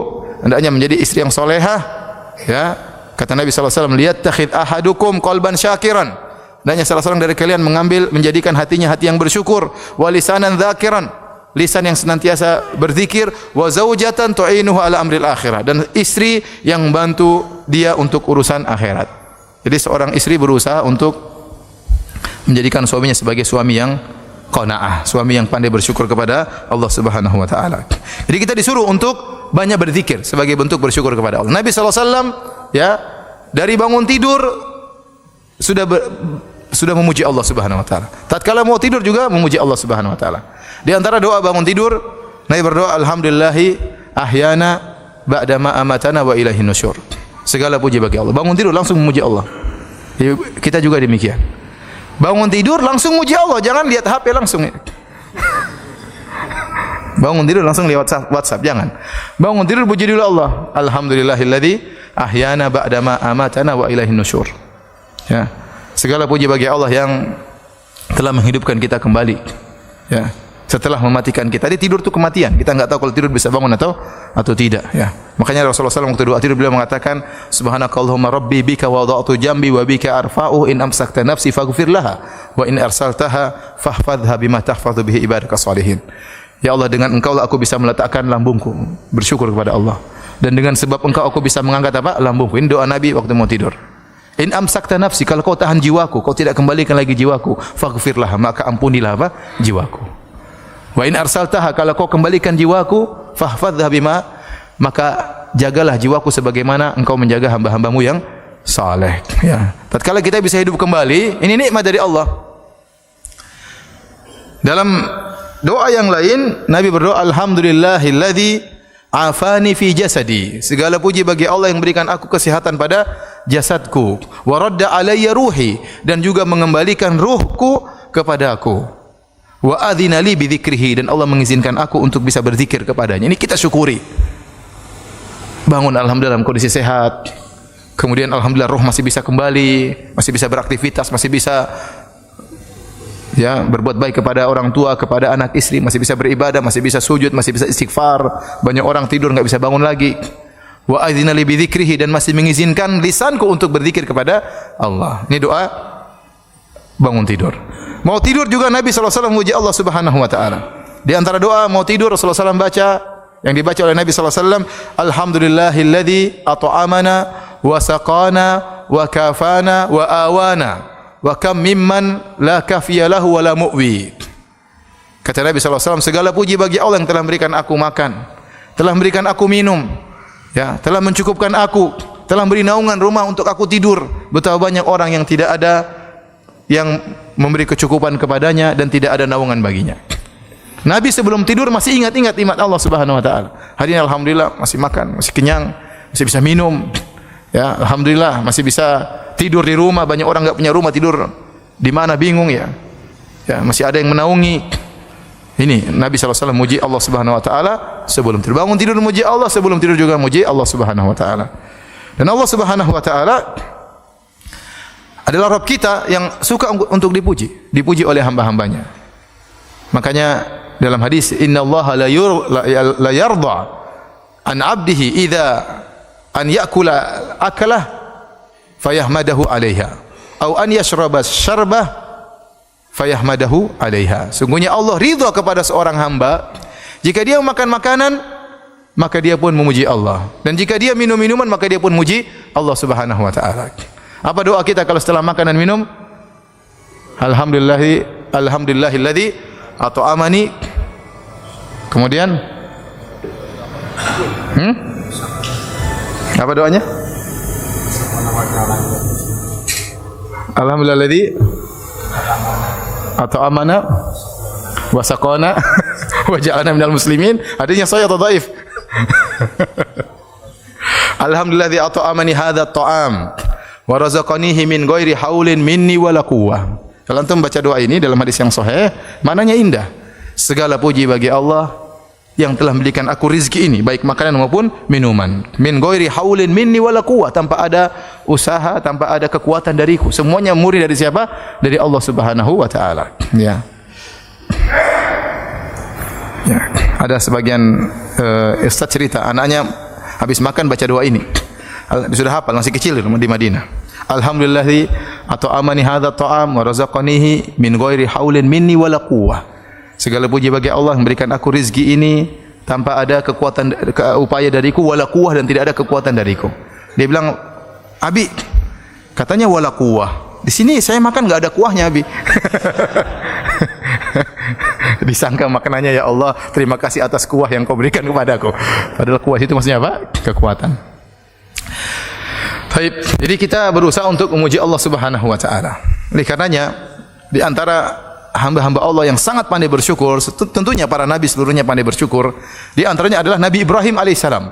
hendaknya menjadi istri yang solehah. Ya, kata Nabi SAW, liyattakhid ahadukum qalban syakiran. Hendaknya salah seorang dari kalian menjadikan hatinya hati yang bersyukur, wa lisanan dzakiran, lisan yang senantiasa berzikir, wa zaujatan tu'inuhu ala amril akhirah, dan istri yang membantu dia untuk urusan akhirat. Jadi seorang istri berusaha untuk menjadikan suaminya sebagai suami yang qanaah, suami yang pandai bersyukur kepada Allah Subhanahu wa taala. Jadi kita disuruh untuk banyak berzikir sebagai bentuk bersyukur kepada Allah. Nabi SAW, ya, dari bangun tidur sudah memuji Allah Subhanahu wa taala. Tatkala mau tidur juga memuji Allah Subhanahu wa taala. Di antara doa bangun tidur, Nabi berdoa, alhamdulillahi ahyana ba'da ma amatana wa ilaihin nusyur. Segala puji bagi Allah. Bangun tidur langsung memuji Allah. Kita juga demikian. Bangun tidur langsung muji Allah, jangan lihat HP langsung. Bangun tidur langsung lihat WhatsApp, jangan. Bangun tidur puji dulu Allah. Alhamdulillahilladzi ahyana ba'da ma amatana wa ilaihin nusyur. Ya. Segala puji bagi Allah yang telah menghidupkan kita kembali. Ya. Setelah mematikan kita. Jadi tidur itu kematian. Kita enggak tahu kalau tidur bisa bangun atau tidak, ya. Makanya Rasulullah SAW waktu doa tidur beliau mengatakan, subhanakallahumma rabbi bika wada'tu jambi wa bika arfa'u in amsakta nafsi faghfir laha wa in arsaltaha fahfadha bima tahfadhu bihi ibadaka shalihin. Ya Allah, dengan Engkau lah aku bisa meletakkan lambungku, bersyukur kepada Allah. Dan dengan sebab Engkau aku bisa mengangkat apa? Lambungku. Ini doa Nabi waktu mau tidur. In amsakta nafsi, kalau kau tahan jiwaku, kau tidak kembalikan lagi jiwaku, faghfir laha, maka ampunilah apa? Jiwaku. Wa in arsaltaha, kalau kau kembalikan jiwaku, fahfadha bima, maka jagalah jiwaku sebagaimana engkau menjaga hamba-hambamu yang saleh. Ya. Tatkala kita bisa hidup kembali, ini nikmat dari Allah. Dalam doa yang lain, Nabi berdoa, alhamdulillahilladzi afani fi jasadi. Segala puji bagi Allah yang berikan aku kesehatan pada jasadku. Wa radda alayya ruhi, dan juga mengembalikan ruhku kepada aku. Wa adzina li bi dzikrihi, dan Allah mengizinkan aku untuk bisa berzikir kepadanya. Ini kita syukuri. Bangun alhamdulillah dalam kondisi sehat. Kemudian alhamdulillah roh masih bisa kembali, masih bisa beraktivitas, masih bisa ya berbuat baik kepada orang tua, kepada anak istri, masih bisa beribadah, masih bisa sujud, masih bisa istighfar. Banyak orang tidur enggak bisa bangun lagi. Wa adzina li bi dzikrihi, dan masih mengizinkan lisanku untuk berzikir kepada Allah. Ini doa bangun tidur. Mau tidur juga Nabi SAW memuji Allah Subhanahu wa taala. Di antara doa mau tidur Rasulullah SAW baca, yang dibaca oleh Nabi SAW, alhamdulillahilladzi at'amana wa saqana wa kafana wa awana wa kam mimman la kafiya lahu wa la mu'wi. Kata Nabi SAW, segala puji bagi Allah yang telah memberikan aku makan, telah memberikan aku minum, ya, telah mencukupkan aku, telah beri naungan rumah untuk aku tidur. Betapa banyak orang yang tidak ada yang memberi kecukupan kepadanya dan tidak ada naungan baginya. Nabi sebelum tidur masih ingat-ingat nikmat Allah Subhanahu wa taala. Hari ini alhamdulillah masih makan, masih kenyang, masih bisa minum. Ya, alhamdulillah masih bisa tidur di rumah. Banyak orang enggak punya rumah, tidur di mana bingung ya. Ya, masih ada yang menaungi. Ini Nabi SAW muji Allah Subhanahu wa taala sebelum tidur. Bangun tidur muji Allah, sebelum tidur juga muji Allah Subhanahu wa taala. Dan Allah Subhanahu wa taala adalah Rabb kita yang suka untuk dipuji oleh hamba-hambanya. Makanya dalam hadis, innallaha la yarda an 'abdihi idza an ya'kula akalah fayahmadahu 'alaiha aw an yashraba syarbah fayahmadahu 'alaiha. Sungguhnya Allah ridha kepada seorang hamba jika dia makan makanan maka dia pun memuji Allah, dan jika dia minum minuman maka dia pun muji Allah Subhanahu wa taala. Apa doa kita kalau setelah makan dan minum? Alhamdulillahilladzi at'amani. Kemudian apa doanya? Alhamdulillahilladzi at'amana wa saqana wa ja'alna minal muslimin. Hadisnya sahih atau dhaif? Alhamdulillahilladzi at'amani hadza at'am wa razaqanihi min ghairi haulin minni wala quwwah. Kalau antum baca doa ini dalam hadis yang sahih, maknanya indah. Segala puji bagi Allah yang telah memberikan aku rizki ini, baik makanan maupun minuman. Min ghairi haulin minni wala quwwah, tanpa ada usaha, tanpa ada kekuatan dariku. Semuanya murni dari siapa? Dari Allah Subhanahu wa taala. Ya. Ya. Ada sebagian ustaz cerita anaknya habis makan baca doa ini. Sudah hafal, masih kecil di Madinah. Alhamdulillah at'amani hadza at'am wa razaqanihi min ghairi haulin minni wala quwwah. Segala puji bagi Allah yang memberikan aku rezeki ini tanpa ada kekuatan upaya dariku, wala quwwah, dan tidak ada kekuatan dariku. Dia bilang, "Abi, katanya wala quwwah. Di sini saya makan enggak ada kuahnya, Abi." Disangka makanannya, ya Allah, terima kasih atas kuah yang kau berikan kepadaku. Padahal kuah itu maksudnya apa? Kekuatan. Baik, jadi kita berusaha untuk memuji Allah Subhanahu wa taala. Oleh karenanya di antara hamba-hamba Allah yang sangat pandai bersyukur, tentunya para nabi seluruhnya pandai bersyukur. Di antaranya adalah Nabi Ibrahim alaihissalam.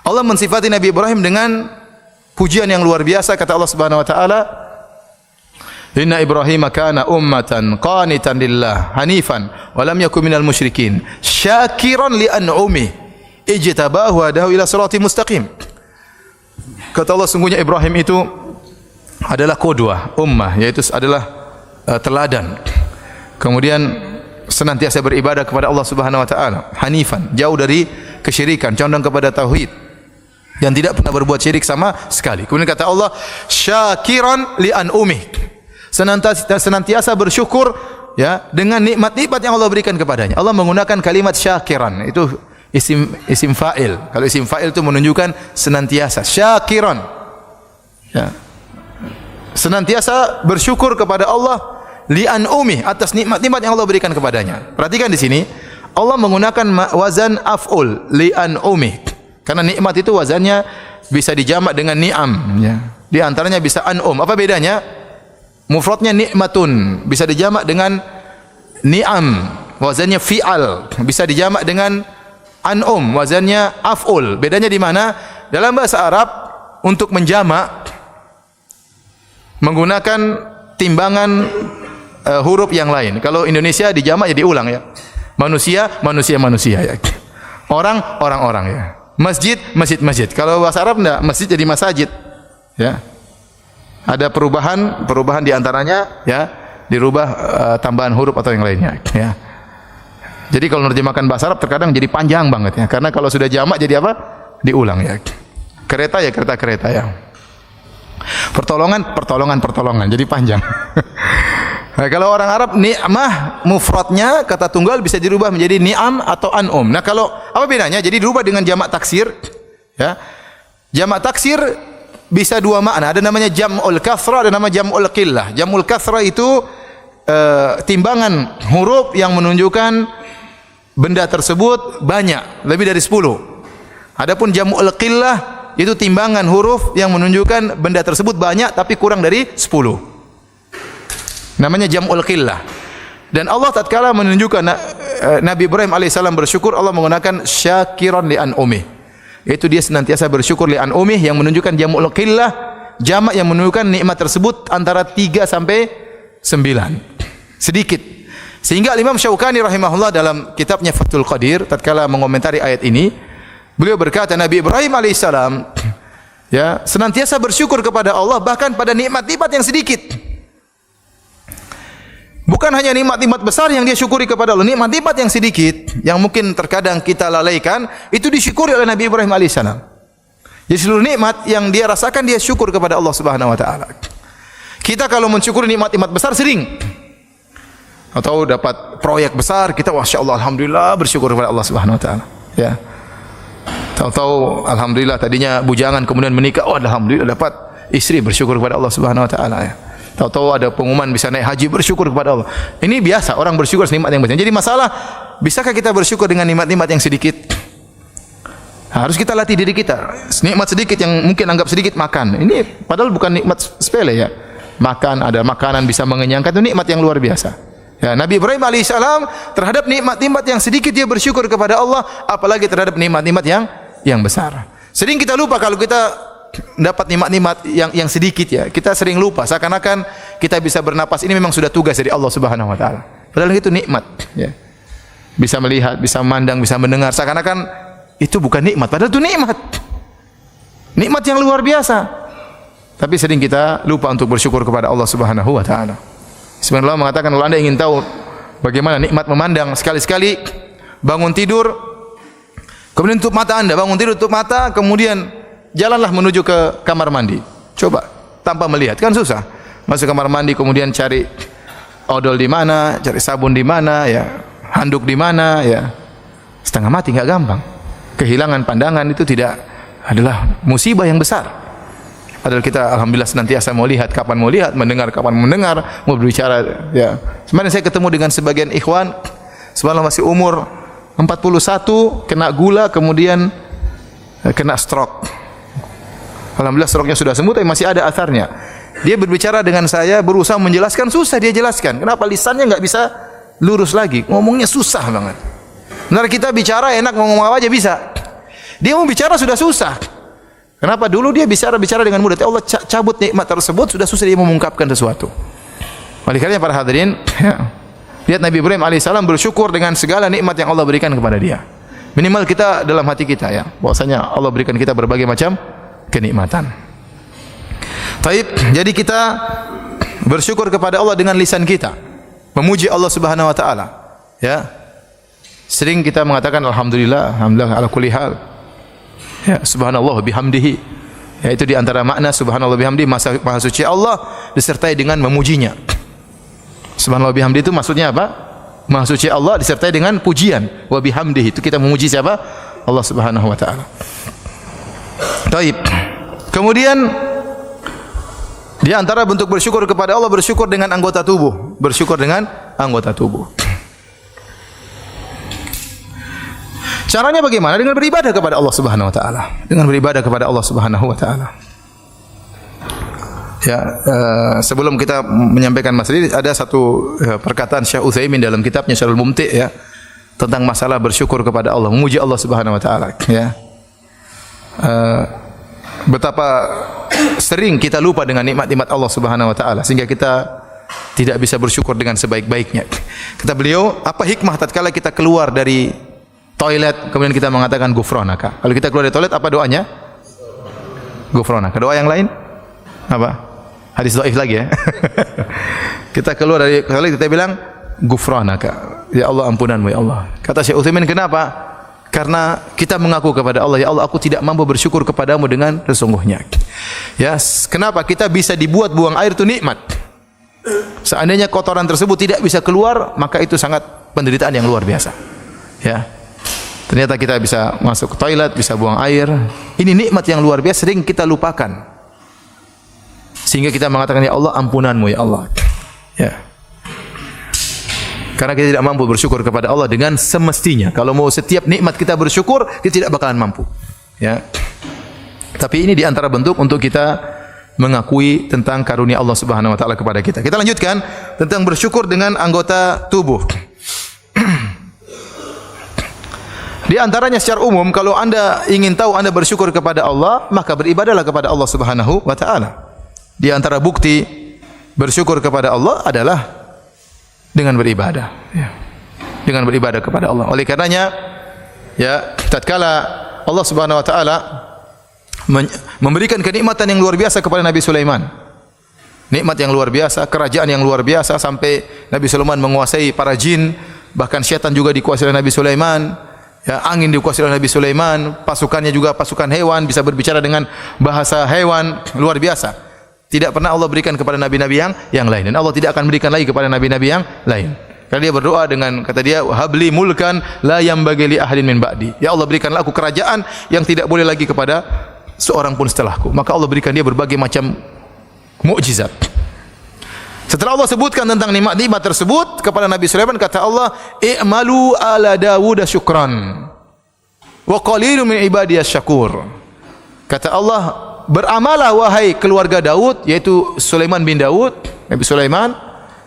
Allah mensifati Nabi Ibrahim dengan pujian yang luar biasa. Kata Allah Subhanahu wa taala, "Inna Ibrahim kana ummatan qanitan lillah hanifan wa lam yakun minal musyrikin syakiran li an'umi ijtabahu wa hadahu ila siratal mustaqim." Kata Allah, sungguhnya Ibrahim itu adalah qudwah ummah, yaitu adalah teladan. Kemudian senantiasa beribadah kepada Allah Subhanahu wa taala, hanifan, jauh dari kesyirikan, condong kepada tauhid dan tidak pernah berbuat syirik sama sekali. Kemudian kata Allah, syakiran li an'umih, senantiasa bersyukur ya dengan nikmat-nikmat yang Allah berikan kepadanya. Allah menggunakan kalimat syakiran, itu isim fa'il. Kalau isim fa'il itu menunjukkan senantiasa, syakiran. Ya. Senantiasa bersyukur kepada Allah li an'umih, atas nikmat-nikmat yang Allah berikan kepadanya. Perhatikan di sini, Allah menggunakan wazan af'ul li an'umih. Karena nikmat itu wazannya bisa dijamak dengan ni'am, ya. Di antaranya bisa an'um. Apa bedanya? Mufradnya nikmatun, bisa dijamak dengan ni'am. Wazannya fi'al, bisa dijamak dengan an'um, wazannya af'ul. Bedanya di mana? Dalam bahasa Arab untuk menjamak menggunakan timbangan huruf yang lain. Kalau Indonesia dijamak jadi ulang ya. Manusia, manusia, manusia ya. Orang, orang-orang ya. Masjid, masjid, masjid. Kalau bahasa Arab enggak, masjid jadi masajid. Ya. Ada perubahan di antaranya ya, dirubah tambahan huruf atau yang lainnya ya. Jadi kalau menerjemahkan bahasa Arab terkadang jadi panjang banget ya. Karena kalau sudah jamak jadi apa? Diulang ya. Kereta ya kereta-kereta ya. Pertolongan jadi panjang. Nah, kalau orang Arab ni'mah mufradnya kata tunggal bisa dirubah menjadi ni'am atau an'um. Nah, kalau apa bedanya? Jadi dirubah dengan jamak taksir ya. Jamak taksir bisa dua makna. Ada namanya jam'ul kasrah, ada nama jam'ul qillah. Jam'ul kasrah itu timbangan huruf yang menunjukkan benda tersebut banyak, lebih dari 10. Adapun jam'ul qillah itu timbangan huruf yang menunjukkan benda tersebut banyak tapi kurang dari 10. Namanya jam'ul qillah. Dan Allah tatkala menunjukkan Nabi Ibrahim alaihissalam bersyukur, Allah menggunakan syakiran li an'umih. Yaitu dia senantiasa bersyukur li an'umih yang menunjukkan jam'ul qillah, jamak yang menunjukkan nikmat tersebut antara 3 sampai 9. Sedikit. Sehingga Imam Syaukani rahimahullah dalam kitabnya Fathul Qadir tatkala mengomentari ayat ini, beliau berkata Nabi Ibrahim alaihissalam ya senantiasa bersyukur kepada Allah bahkan pada nikmat-nikmat yang sedikit. Bukan hanya nikmat-nikmat besar yang dia syukuri kepada Allah, nikmat-nikmat yang sedikit yang mungkin terkadang kita lalaikan itu disyukuri oleh Nabi Ibrahim alaihissalam. Jadi seluruh nikmat yang dia rasakan dia syukur kepada Allah Subhanahu wa taala. Kita kalau mensyukuri nikmat-nikmat besar sering atau dapat proyek besar kita masyaallah alhamdulillah bersyukur kepada Allah Subhanahu wa taala. Ya. Tahu-tahu alhamdulillah tadinya bujangan kemudian menikah, oh alhamdulillah dapat istri bersyukur kepada Allah Subhanahu wa taala ya. Tahu-tahu ada pengumuman bisa naik haji bersyukur kepada Allah. Ini biasa orang bersyukur nikmat yang besar. Jadi masalah bisakah kita bersyukur dengan nikmat-nikmat yang sedikit? Harus kita latih diri kita. Nikmat sedikit yang mungkin anggap sedikit makan. Ini padahal bukan nikmat sepele ya. Makan, ada makanan bisa mengenyangkan itu nikmat yang luar biasa. Ya, Nabi Ibrahim alaihissalam terhadap nikmat-nikmat yang sedikit dia bersyukur kepada Allah, apalagi terhadap nikmat-nikmat yang besar. Sering kita lupa kalau kita dapat nikmat-nikmat yang sedikit ya. Kita sering lupa seakan-akan kita bisa bernapas ini memang sudah tugas dari Allah Subhanahu wa taala. Padahal itu nikmat ya. Bisa melihat, bisa memandang, bisa mendengar seakan-akan itu bukan nikmat, padahal itu nikmat. Nikmat yang luar biasa. Tapi sering kita lupa untuk bersyukur kepada Allah Subhanahu wa taala. Sebenarnya Allah mengatakan kalau Anda ingin tahu bagaimana nikmat memandang, sekali-sekali bangun tidur kemudian tutup mata Anda, bangun tidur tutup mata, kemudian jalanlah menuju ke kamar mandi. Coba tanpa melihat, kan susah. Masuk kamar mandi kemudian cari odol di mana, cari sabun di mana, ya, handuk di mana, ya. Setengah mati, enggak gampang. Kehilangan pandangan itu tidak adalah musibah yang besar. Padahal kita alhamdulillah senantiasa mau lihat kapan mau lihat, mendengar kapan mendengar, mau berbicara, ya. Kemarin saya ketemu dengan sebagian ikhwan, subhanallah masih umur 41, kena gula kemudian kena stroke. Alhamdulillah stroke-nya sudah sembuh tapi masih ada asarnya. Dia berbicara dengan saya, berusaha menjelaskan, susah dia jelaskan. Kenapa lisannya enggak bisa lurus lagi? Ngomongnya susah banget. Benar kita bicara enak, ngomong apa aja bisa. Dia mau bicara sudah susah. Kenapa? Dulu dia bicara dengan mudah. Allah cabut nikmat tersebut, sudah susah dia mengungkapkan sesuatu. Oleh karena para hadirin, ya, lihat Nabi Ibrahim alaihissalam bersyukur dengan segala nikmat yang Allah berikan kepada dia. Minimal kita dalam hati kita ya, bahwasanya Allah berikan kita berbagai macam kenikmatan. Taib, jadi kita bersyukur kepada Allah dengan lisan kita, memuji Allah Subhanahu wa taala. Ya. Sering kita mengatakan alhamdulillah, alhamdulillah ala kulli hal. Ya, subhanallah bihamdihi. Ya, itu di antara makna subhanallah bihamdihi, maha suci Allah disertai dengan memujinya. Subhanallah bihamdihi itu maksudnya apa? Maha suci Allah disertai dengan pujian. Wa bihamdihi itu kita memuji siapa? Allah Subhanahu wa taala. Taib. Kemudian di antara bentuk bersyukur kepada Allah, bersyukur dengan anggota tubuh, bersyukur dengan anggota tubuh. Caranya bagaimana? Dengan beribadah kepada Allah Subhanahu wa taala. Dengan beribadah kepada Allah Subhanahu wa taala. Ya, sebelum kita menyampaikan masalah ini ada satu perkataan Syekh Utsaimin dalam kitabnya Syarhul Mumti' ya. tentang masalah bersyukur kepada Allah, memuji Allah Subhanahu wa taala, ya. Betapa sering kita lupa dengan nikmat-nikmat Allah Subhanahu wa taala sehingga kita tidak bisa bersyukur dengan sebaik-baiknya. Kata beliau, apa hikmah tatkala kita keluar dari toilet kemudian kita mengatakan ghufranaka? Kalau kita keluar dari toilet apa doanya? Ghufranaka. Doa yang lain apa? Hadis dhaif lagi ya. Kita keluar dari toilet kita bilang ghufranaka. Ya Allah, ampunanmu ya Allah. Kata Syekh Utsaimin, kenapa? Karena kita mengaku kepada Allah, ya Allah, aku tidak mampu bersyukur kepadamu dengan sesungguhnya. Ya, kenapa? Kita bisa dibuat buang air itu nikmat. Seandainya kotoran tersebut tidak bisa keluar, maka itu sangat penderitaan yang luar biasa. Ya. Ternyata kita bisa masuk ke toilet, bisa buang air. Ini nikmat yang luar biasa, sering kita lupakan. Sehingga kita mengatakan, ya Allah, ampunanmu ya Allah. Ya. Karena kita tidak mampu bersyukur kepada Allah dengan semestinya. Kalau mau setiap nikmat kita bersyukur, kita tidak bakalan mampu. Ya. Tapi ini di antara bentuk untuk kita mengakui tentang karunia Allah Subhanahu wa taala kepada kita. Kita lanjutkan tentang bersyukur dengan anggota tubuh. Di antaranya secara umum, kalau Anda ingin tahu Anda bersyukur kepada Allah, maka beribadahlah kepada Allah Subhanahu wa taala. Di antara bukti bersyukur kepada Allah adalah dengan beribadah, ya. Dengan beribadah kepada Allah. Oleh karenanya, ya, tatkala Allah Subhanahu wa taala memberikan kenikmatan yang luar biasa kepada Nabi Sulaiman. Nikmat yang luar biasa, kerajaan yang luar biasa sampai Nabi Sulaiman menguasai para jin, bahkan syaitan juga dikuasai oleh Nabi Sulaiman. Ya, angin dikuasai oleh Nabi Sulaiman, pasukannya juga pasukan hewan, bisa berbicara dengan bahasa hewan, luar biasa. Tidak pernah Allah berikan kepada nabi-nabi yang lain, dan Allah tidak akan berikan lagi kepada nabi-nabi yang lain. Karena dia berdoa dengan kata dia, habli mulkan la yambagi li ahadin min ba'di. Ya Allah, berikanlah aku kerajaan yang tidak boleh lagi kepada seorang pun setelahku. Maka Allah berikan dia berbagai macam mukjizat. Setelah Allah sebutkan tentang nikmat-nikmat tersebut kepada Nabi Sulaiman, kata Allah, i'malu ala Dawud syukran wa qalilun min ibadiyas syakur. Kata Allah, beramalah wahai keluarga Daud, yaitu Sulaiman bin Daud, Nabi Sulaiman,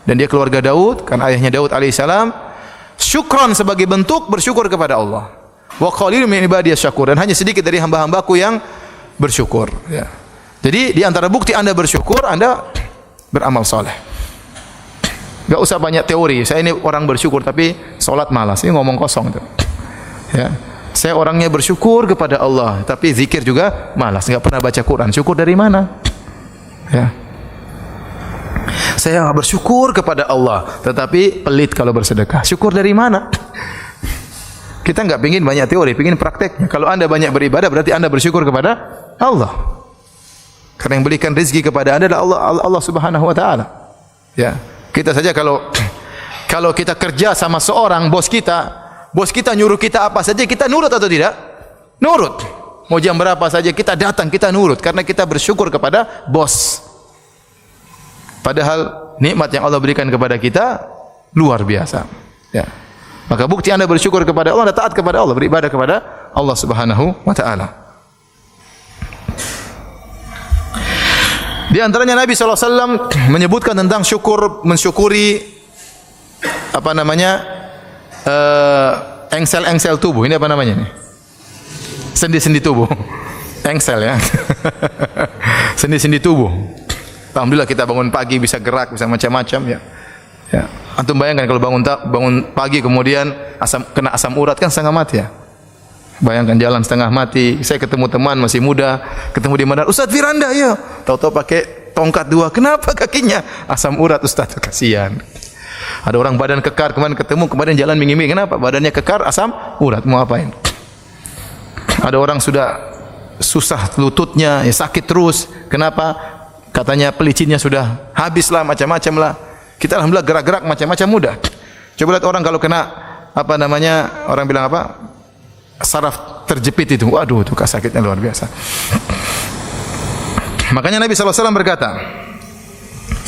dan dia keluarga Daud, kan ayahnya Daud alaihissalam, syukran sebagai bentuk bersyukur kepada Allah. Wa qalilun min ibadiyas syakur, dan hanya sedikit dari hamba-hambaku yang bersyukur. Ya. Jadi di antara bukti Anda bersyukur, Anda beramal saleh. Enggak usah banyak teori. Saya ini orang bersyukur tapi salat malas. Ini ngomong kosong itu. Ya. Saya orangnya bersyukur kepada Allah, tapi zikir juga malas, enggak pernah baca Quran. Syukur dari mana? Ya. Saya bersyukur kepada Allah, tetapi pelit kalau bersedekah. Syukur dari mana? Kita enggak pengin banyak teori, pengin prakteknya. Kalau Anda banyak beribadah, berarti Anda bersyukur kepada Allah. Karena yang berikan rezeki kepada Anda adalah Allah Subhanahu wa taala. Ya. Kita saja kalau kita kerja sama seorang bos kita nyuruh kita apa saja, kita nurut atau tidak? Nurut. Mau jam berapa saja kita datang, kita nurut karena kita bersyukur kepada bos. Padahal nikmat yang Allah berikan kepada kita luar biasa. Ya. Maka bukti Anda bersyukur kepada Allah, Anda taat kepada Allah, beribadah kepada Allah Subhanahu wa taala. Di antaranya Nabi SAW menyebutkan tentang mensyukuri apa namanya, engsel-engsel tubuh. Ini apa namanya nih? Sendi-sendi tubuh. Engsel ya. Sendi-sendi tubuh. Alhamdulillah kita bangun pagi bisa gerak, bisa macam-macam ya. Ya. Antum bayangkan kalau bangun pagi kemudian kena asam urat, kan setengah mati ya. Bayangkan jalan setengah mati. Saya ketemu teman masih muda, ketemu di mana? Ustaz Firanda ya. Tahu-tahu pakai tongkat 2. Kenapa kakinya? Asam urat Ustaz, kasihan. Ada orang badan kekar, kemarin jalan minggu-minggu. Kenapa? Badannya kekar, asam urat. Mau apain? Ada orang sudah susah lututnya, ya sakit terus. Kenapa? Katanya pelicinnya sudah habislah, macam-macam lah. Kita alhamdulillah gerak-gerak macam-macam mudah. Coba lihat orang kalau kena apa namanya, orang bilang apa? Saraf terjepit itu. Waduh, itu sakitnya luar biasa. Makanya Nabi SAW berkata,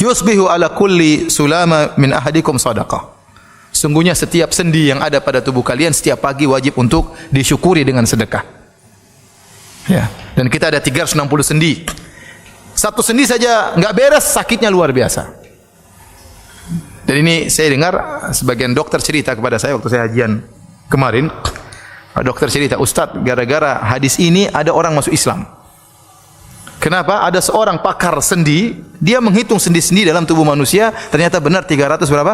yusbihu ala kulli sulama min ahadikum sadaqah. Sungguhnya setiap sendi yang ada pada tubuh kalian setiap pagi wajib untuk disyukuri dengan sedekah. Ya, dan kita ada 360 sendi. Satu sendi saja enggak beres, sakitnya luar biasa. Dan ini saya dengar sebagian dokter cerita kepada saya waktu saya hajian Kemarin dokter cerita, Ustaz, gara-gara hadis ini ada orang masuk Islam. Kenapa? Ada seorang pakar sendi, dia menghitung sendi-sendi dalam tubuh manusia, ternyata benar 300 berapa?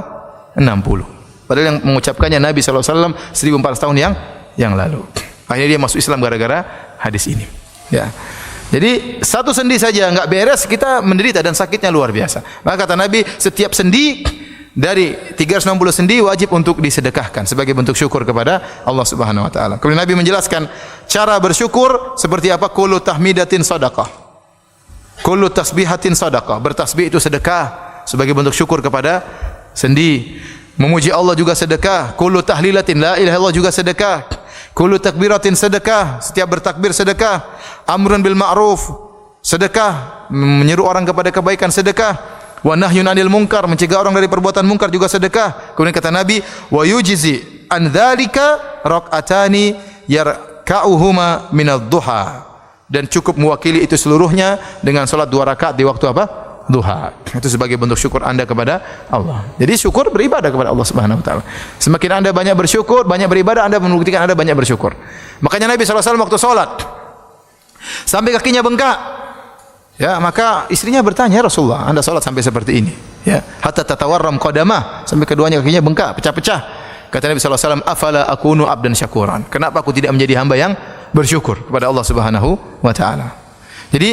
60. Padahal yang mengucapkannya Nabi SAW 1400 tahun yang lalu. Akhirnya dia masuk Islam gara-gara hadis ini. Ya. Jadi satu sendi saja enggak beres, kita menderita dan sakitnya luar biasa. Maka kata Nabi, setiap sendi dari 360 sendi wajib untuk disedekahkan sebagai bentuk syukur kepada Allah Subhanahu wa taala. Kemudian Nabi menjelaskan cara bersyukur seperti apa? Kullu tahmidatin shadaqah. Kullu tasbihatin shadaqah. Bertasbih itu sedekah sebagai bentuk syukur kepada sendi. Memuji Allah juga sedekah. Kullu tahlilatin la ilaha illallah juga sedekah. Kullu takbiratin sedekah. Setiap bertakbir sedekah. Amrun bil ma'ruf sedekah. Menyeru orang kepada kebaikan sedekah. Wa nahyun 'anil munkar, mencegah orang dari perbuatan munkar juga sedekah. Kemudian kata Nabi, wa yujzi an dzalika rak'atani yarka'uhuma minadh duha. Dan cukup mewakili itu seluruhnya dengan salat 2 rakaat di waktu apa? Duha. Itu sebagai bentuk syukur Anda kepada Allah. Jadi syukur beribadah kepada Allah Subhanahu wa taala. Semakin Anda banyak bersyukur, banyak beribadah, Anda membuktikan Anda banyak bersyukur. Makanya Nabi SAW waktu salat sampai kakinya bengkak. Ya, maka istrinya bertanya, Rasulullah, Anda salat sampai seperti ini, ya, hatta tatawarram qadamah, sampai keduanya kakinya bengkak, pecah-pecah. Kata Nabi SAW, afala akunu abdan syakuran. Kenapa aku tidak menjadi hamba yang bersyukur kepada Allah Subhanahu wa taala? Jadi,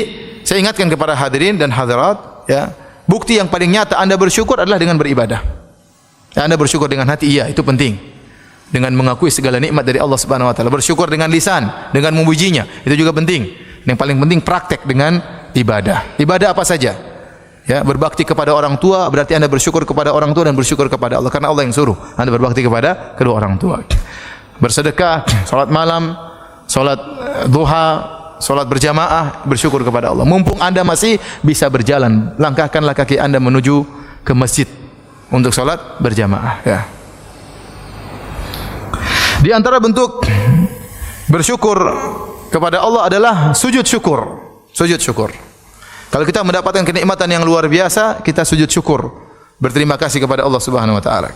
saya ingatkan kepada hadirin dan hadirat, ya, bukti yang paling nyata Anda bersyukur adalah dengan beribadah. Ya, Anda bersyukur dengan hati, iya, itu penting. Dengan mengakui segala nikmat dari Allah Subhanahu wa taala. Bersyukur dengan lisan, dengan memujinya, itu juga penting. Yang paling penting praktek dengan ibadah. Ibadah apa saja? Ya, berbakti kepada orang tua berarti Anda bersyukur kepada orang tua dan bersyukur kepada Allah, karena Allah yang suruh Anda berbakti kepada kedua orang tua. Bersedekah, salat malam, salat duha, salat berjamaah, bersyukur kepada Allah. Mumpung Anda masih bisa berjalan, langkahkanlah kaki Anda menuju ke masjid untuk salat berjamaah, ya. Di antara bentuk bersyukur kepada Allah adalah sujud syukur. Sujud syukur. Kalau kita mendapatkan kenikmatan yang luar biasa, kita sujud syukur, berterima kasih kepada Allah Subhanahu wa taala.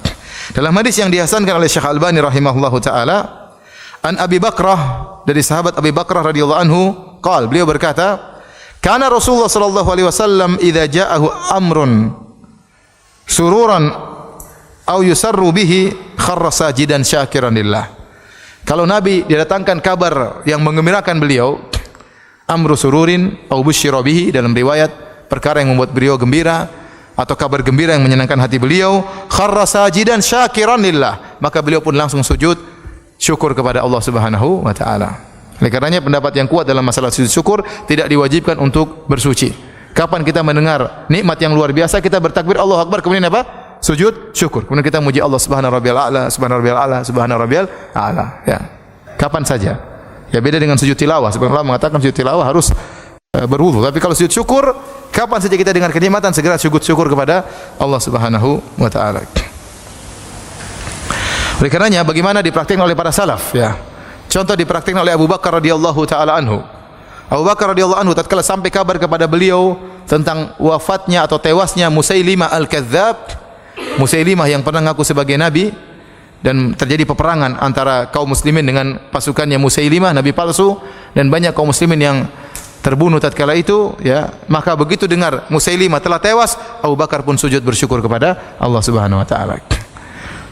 Dalam hadis yang dihasankan oleh Syekh Albani rahimahullahu taala, an Abi Bakrah, dari sahabat Abi Bakrah radhiyallahu anhu, beliau berkata, kana Rasulullah sallallahu alaihi wasallam idza ja'ahu amrun sururan aw yusarru bihi kharra sajidan syakiran lillah. Kalau Nabi didatangkan kabar yang menggembirakan beliau, amru sururin au busyira bihi, dalam riwayat perkara yang membuat beliau gembira atau kabar gembira yang menyenangkan hati beliau, kharra sajidan syakiran lillah, maka beliau pun langsung sujud syukur kepada Allah Subhanahu wa taala. Oleh karenanya pendapat yang kuat dalam masalah sujud syukur tidak diwajibkan untuk bersuci. Kapan kita mendengar nikmat yang luar biasa, kita bertakbir Allahu Akbar, kemudian apa? Sujud syukur. Kemudian kita muji Allah Subhana rabbiyal a'la, subhana rabbiyal a'la, subhana rabbiyal a'la, ya. Kapan saja. Ya, beda dengan sujud tilawah. Sebenarnya Allah mengatakan sujud tilawah harus berwudu. Tapi kalau sujud syukur, kapan saja kita dengar kenikmatan, segera sujud syukur kepada Allah Subhanahu wa taala. Oleh karenanya bagaimana dipraktikkan oleh para salaf, ya. Contoh dipraktikkan oleh Abu Bakar radhiyallahu taala anhu. Abu Bakar radhiyallahu anhu tatkala sampai kabar kepada beliau tentang wafatnya atau tewasnya Musailimah al-Kadzdzab, Musailimah yang pernah mengaku sebagai nabi, dan terjadi peperangan antara kaum muslimin dengan pasukannya Musailimah, nabi palsu, dan banyak kaum muslimin yang terbunuh tatkala itu, ya. Maka begitu dengar Musailimah telah tewas, Abu Bakar pun sujud bersyukur kepada Allah Subhanahu wa taala.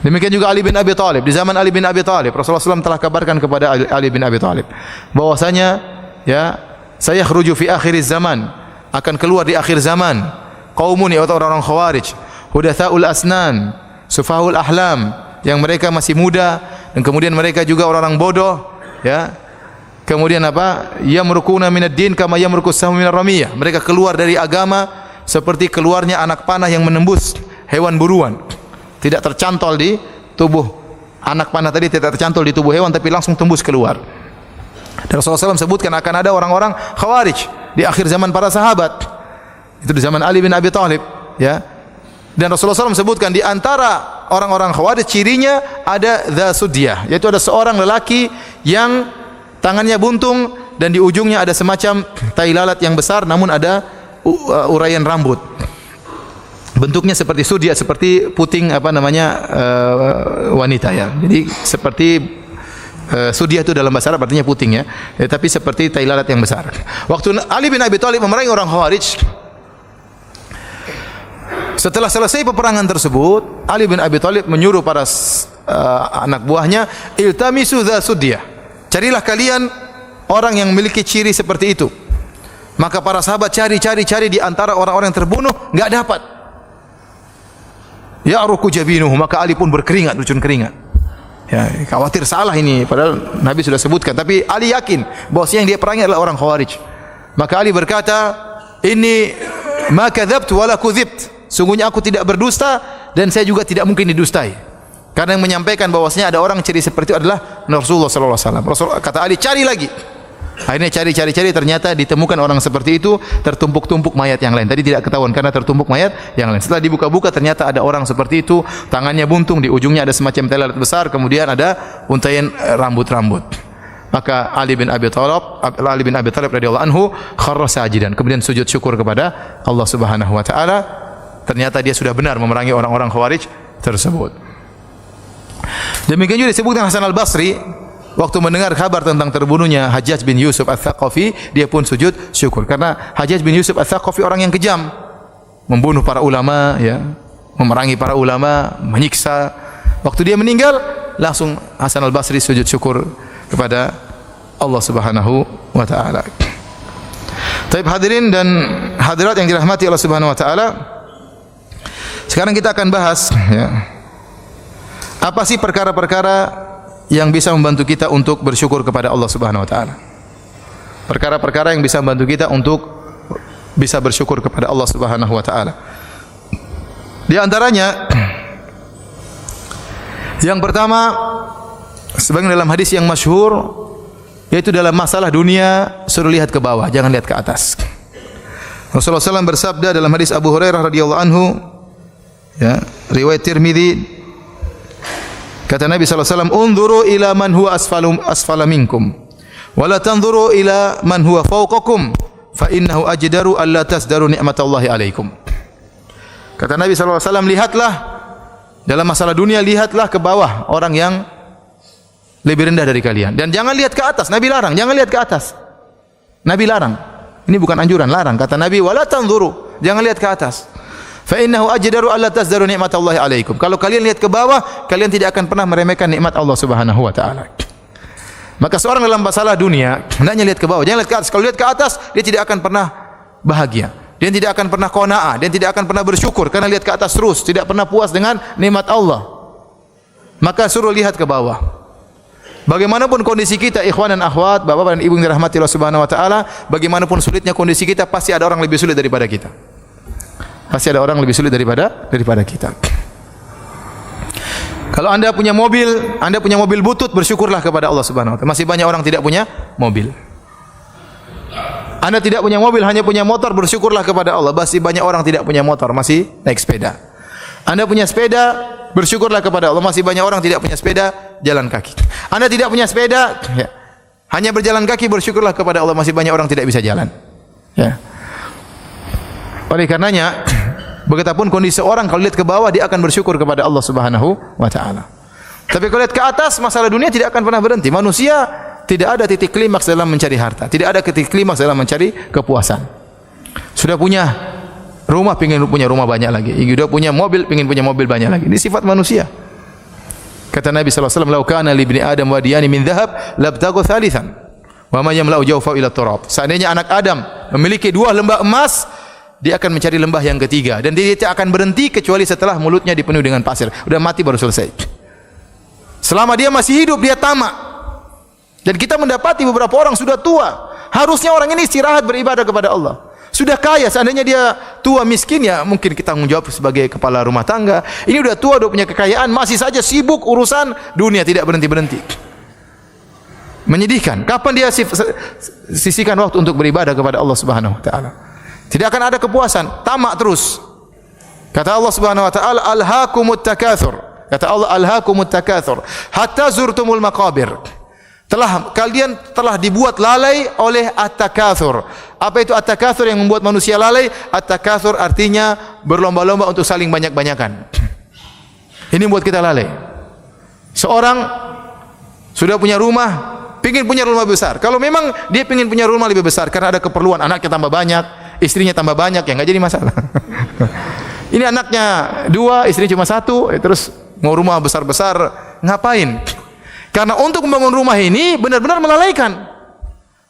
Demikian juga Ali bin Abi Thalib. Di zaman Ali bin Abi Thalib, Rasulullah SAW telah kabarkan kepada Ali bin Abi Thalib bahwasanya, ya, saya khruju fi akhiriz zaman, akan keluar di akhir zaman qaumun, yaitu orang-orang khawarij, hudatsaul asnan, sufahul ahlam, yang mereka masih muda dan kemudian mereka juga orang-orang bodoh, ya. Kemudian apa? Yamrukuna minad din kama yamrukus sahmu minar ramiyah. Mereka keluar dari agama seperti keluarnya anak panah yang menembus hewan buruan. Tidak tercantol di tubuh anak panah tadi, tidak tercantol di tubuh hewan, tapi langsung tembus keluar. Dan Rasulullah SAW sebutkan akan ada orang-orang khawarij di akhir zaman para sahabat. Itu di zaman Ali bin Abi Thalib, ya. Dan Rasulullah SAW sebutkan di antara orang-orang khawarij cirinya ada dzasudyah, yaitu ada seorang lelaki yang tangannya buntung dan di ujungnya ada semacam tai lalat yang besar, namun ada uraian rambut. Bentuknya seperti sudia, seperti puting wanita, ya. Jadi seperti Sudiah itu dalam bahasa Arab artinya puting ya. Tapi seperti tai lalat yang besar. Waktu Ali bin Abi Thalib memerangi orang Khawarij, setelah selesai peperangan tersebut, Ali bin Abi Thalib menyuruh para anak buahnya, iltamisu dza sudyah. Carilah kalian orang yang memiliki ciri seperti itu. Maka para sahabat cari di antara orang-orang yang terbunuh, enggak dapat. Ya ruku jabinuhu, maka Ali pun berkeringat, bercun keringat. Ya, khawatir salah ini, padahal Nabi sudah sebutkan, tapi Ali yakin bahwasanya yang dia perangi adalah orang Khawarij. Maka Ali berkata, "Inni ma kadzabtu wala kudzibt." Sungguhnya aku tidak berdusta dan saya juga tidak mungkin didustai. Karena yang menyampaikan bahwasanya ada orang ciri seperti itu adalah Rasulullah sallallahu alaihi wasallam. Rasul kata Ali, "Cari lagi." Akhirnya cari ternyata ditemukan orang seperti itu, tertumpuk-tumpuk mayat yang lain. Tadi tidak ketahuan karena tertumpuk mayat yang lain. Setelah dibuka-buka ternyata ada orang seperti itu, tangannya buntung, di ujungnya ada semacam tai lalat besar, kemudian ada untaian rambut-rambut. Maka Ali bin Abi Thalib radhiyallahu anhu kharra sajidan, kemudian sujud syukur kepada Allah Subhanahu wa taala. Ternyata dia sudah benar memerangi orang-orang Khawarij tersebut. Demikian juga disebutkan Hasan Al-Basri waktu mendengar kabar tentang terbunuhnya Hajjaj bin Yusuf Ats-Tsaqafi, dia pun sujud syukur karena Hajjaj bin Yusuf Ats-Tsaqafi orang yang kejam, membunuh para ulama ya, memerangi para ulama, menyiksa. Waktu dia meninggal, langsung Hasan Al-Basri sujud syukur kepada Allah Subhanahu wa taala. Taib hadirin dan hadirat yang dirahmati Allah Subhanahu wa taala, sekarang kita akan bahas ya, apa sih perkara-perkara yang bisa membantu kita untuk bersyukur kepada Allah Subhanahu wa taala. Perkara-perkara yang bisa membantu kita untuk bisa bersyukur kepada Allah Subhanahu wa taala. Di antaranya yang pertama, sebagaimana dalam hadis yang masyhur, yaitu dalam masalah dunia suruh lihat ke bawah, jangan lihat ke atas. Rasulullah SAW bersabda dalam hadis Abu Hurairah radhiyallahu anhu, ya, riwayat Tirmidzi, kata Nabi SAW, "Unzuru ila man huwa asfala minkum, wa la tanzuru ila man huwa fawqakum, fa innahu ajdaru alla tasdaru ni'matallahi alaikum." Kata Nabi SAW, lihatlah dalam masalah dunia, lihatlah ke bawah orang yang lebih rendah dari kalian, dan jangan lihat ke atas. Nabi larang, jangan lihat ke atas. Nabi larang. Ini bukan anjuran, larang. Kata Nabi, "Wa la tanzuru", jangan lihat ke atas. Fa innahu ajdaru alla tasdaru ni'matallahi alaikum. Kalau kalian lihat ke bawah, kalian tidak akan pernah meremehkan nikmat Allah Subhanahu wa taala. Maka seorang dalam masalah dunia hendaknya lihat ke bawah, jangan lihat ke atas. Kalau lihat ke atas, dia tidak akan pernah bahagia. Dia tidak akan pernah qanaah, dia tidak akan pernah bersyukur karena lihat ke atas terus, tidak pernah puas dengan nikmat Allah. Maka suruh lihat ke bawah. Bagaimanapun kondisi kita, ikhwan dan akhwat, bapak dan ibu yang dirahmati Allah Subhanahu wa taala, bagaimanapun sulitnya kondisi kita, pasti ada orang lebih sulit daripada kita. Pasti ada orang lebih sulit daripada kita. Kalau Anda punya mobil butut, bersyukurlah kepada Allah Subhanahu wa taala. Masih banyak orang tidak punya mobil. Anda tidak punya mobil, hanya punya motor, bersyukurlah kepada Allah. Masih banyak orang tidak punya motor, masih naik sepeda. Anda punya sepeda, bersyukurlah kepada Allah. Masih banyak orang tidak punya sepeda, jalan kaki. Anda tidak punya sepeda, ya, hanya berjalan kaki, bersyukurlah kepada Allah. Masih banyak orang tidak bisa jalan. Ya. Oleh karenanya, betapapun kondisi orang, kalau lihat ke bawah dia akan bersyukur kepada Allah Subhanahu wa taala. Tapi kalau lihat ke atas, masalah dunia tidak akan pernah berhenti. Manusia tidak ada titik klimaks dalam mencari harta, tidak ada titik klimaks dalam mencari kepuasan. Sudah punya rumah, ingin punya rumah banyak lagi. Sudah punya mobil, ingin punya mobil banyak lagi. Ini sifat manusia. Kata Nabi sallallahu alaihi wasallam, "Lau kana li ibni Adam wadiyani min dhahab, labtaghu thalithan, wa ma yamla'u jawfa ila turab." Seandainya anak Adam memiliki 2 lembah emas, dia akan mencari lembah yang ketiga, dan dia tidak akan berhenti kecuali setelah mulutnya dipenuhi dengan pasir. Udah mati baru selesai. Selama dia masih hidup, dia tamak. Dan kita mendapati beberapa orang sudah tua, harusnya orang ini istirahat beribadah kepada Allah. Sudah kaya, seandainya dia tua miskin, ya mungkin kita tanggung jawab sebagai kepala rumah tangga. Ini udah tua, udah punya kekayaan, masih saja sibuk urusan dunia, tidak berhenti-berhenti. Menyedihkan. Kapan dia sisihkan waktu untuk beribadah kepada Allah Subhanahu wa taala? Tidak akan ada kepuasan, tamak terus. Kata Allah Subhanahu wa taala, "Alhaakumut takatsur." Kata Allah, "Alhaakumut takatsur hatta zurtumul maqabir." Kalian telah dibuat lalai oleh at-takatsur. Apa itu at-takatsur yang membuat manusia lalai? At-takatsur artinya berlomba-lomba untuk saling banyak-banyakan. Ini membuat kita lalai. Seorang Sudah punya rumah, pingin punya rumah besar. Kalau memang dia pingin punya rumah lebih besar karena ada keperluan, anaknya tambah banyak, istrinya tambah banyak, ya nggak jadi masalah. Ini anaknya 2, istrinya cuma 1, terus mau rumah besar-besar, ngapain? Karena untuk membangun rumah ini benar-benar melalaikan.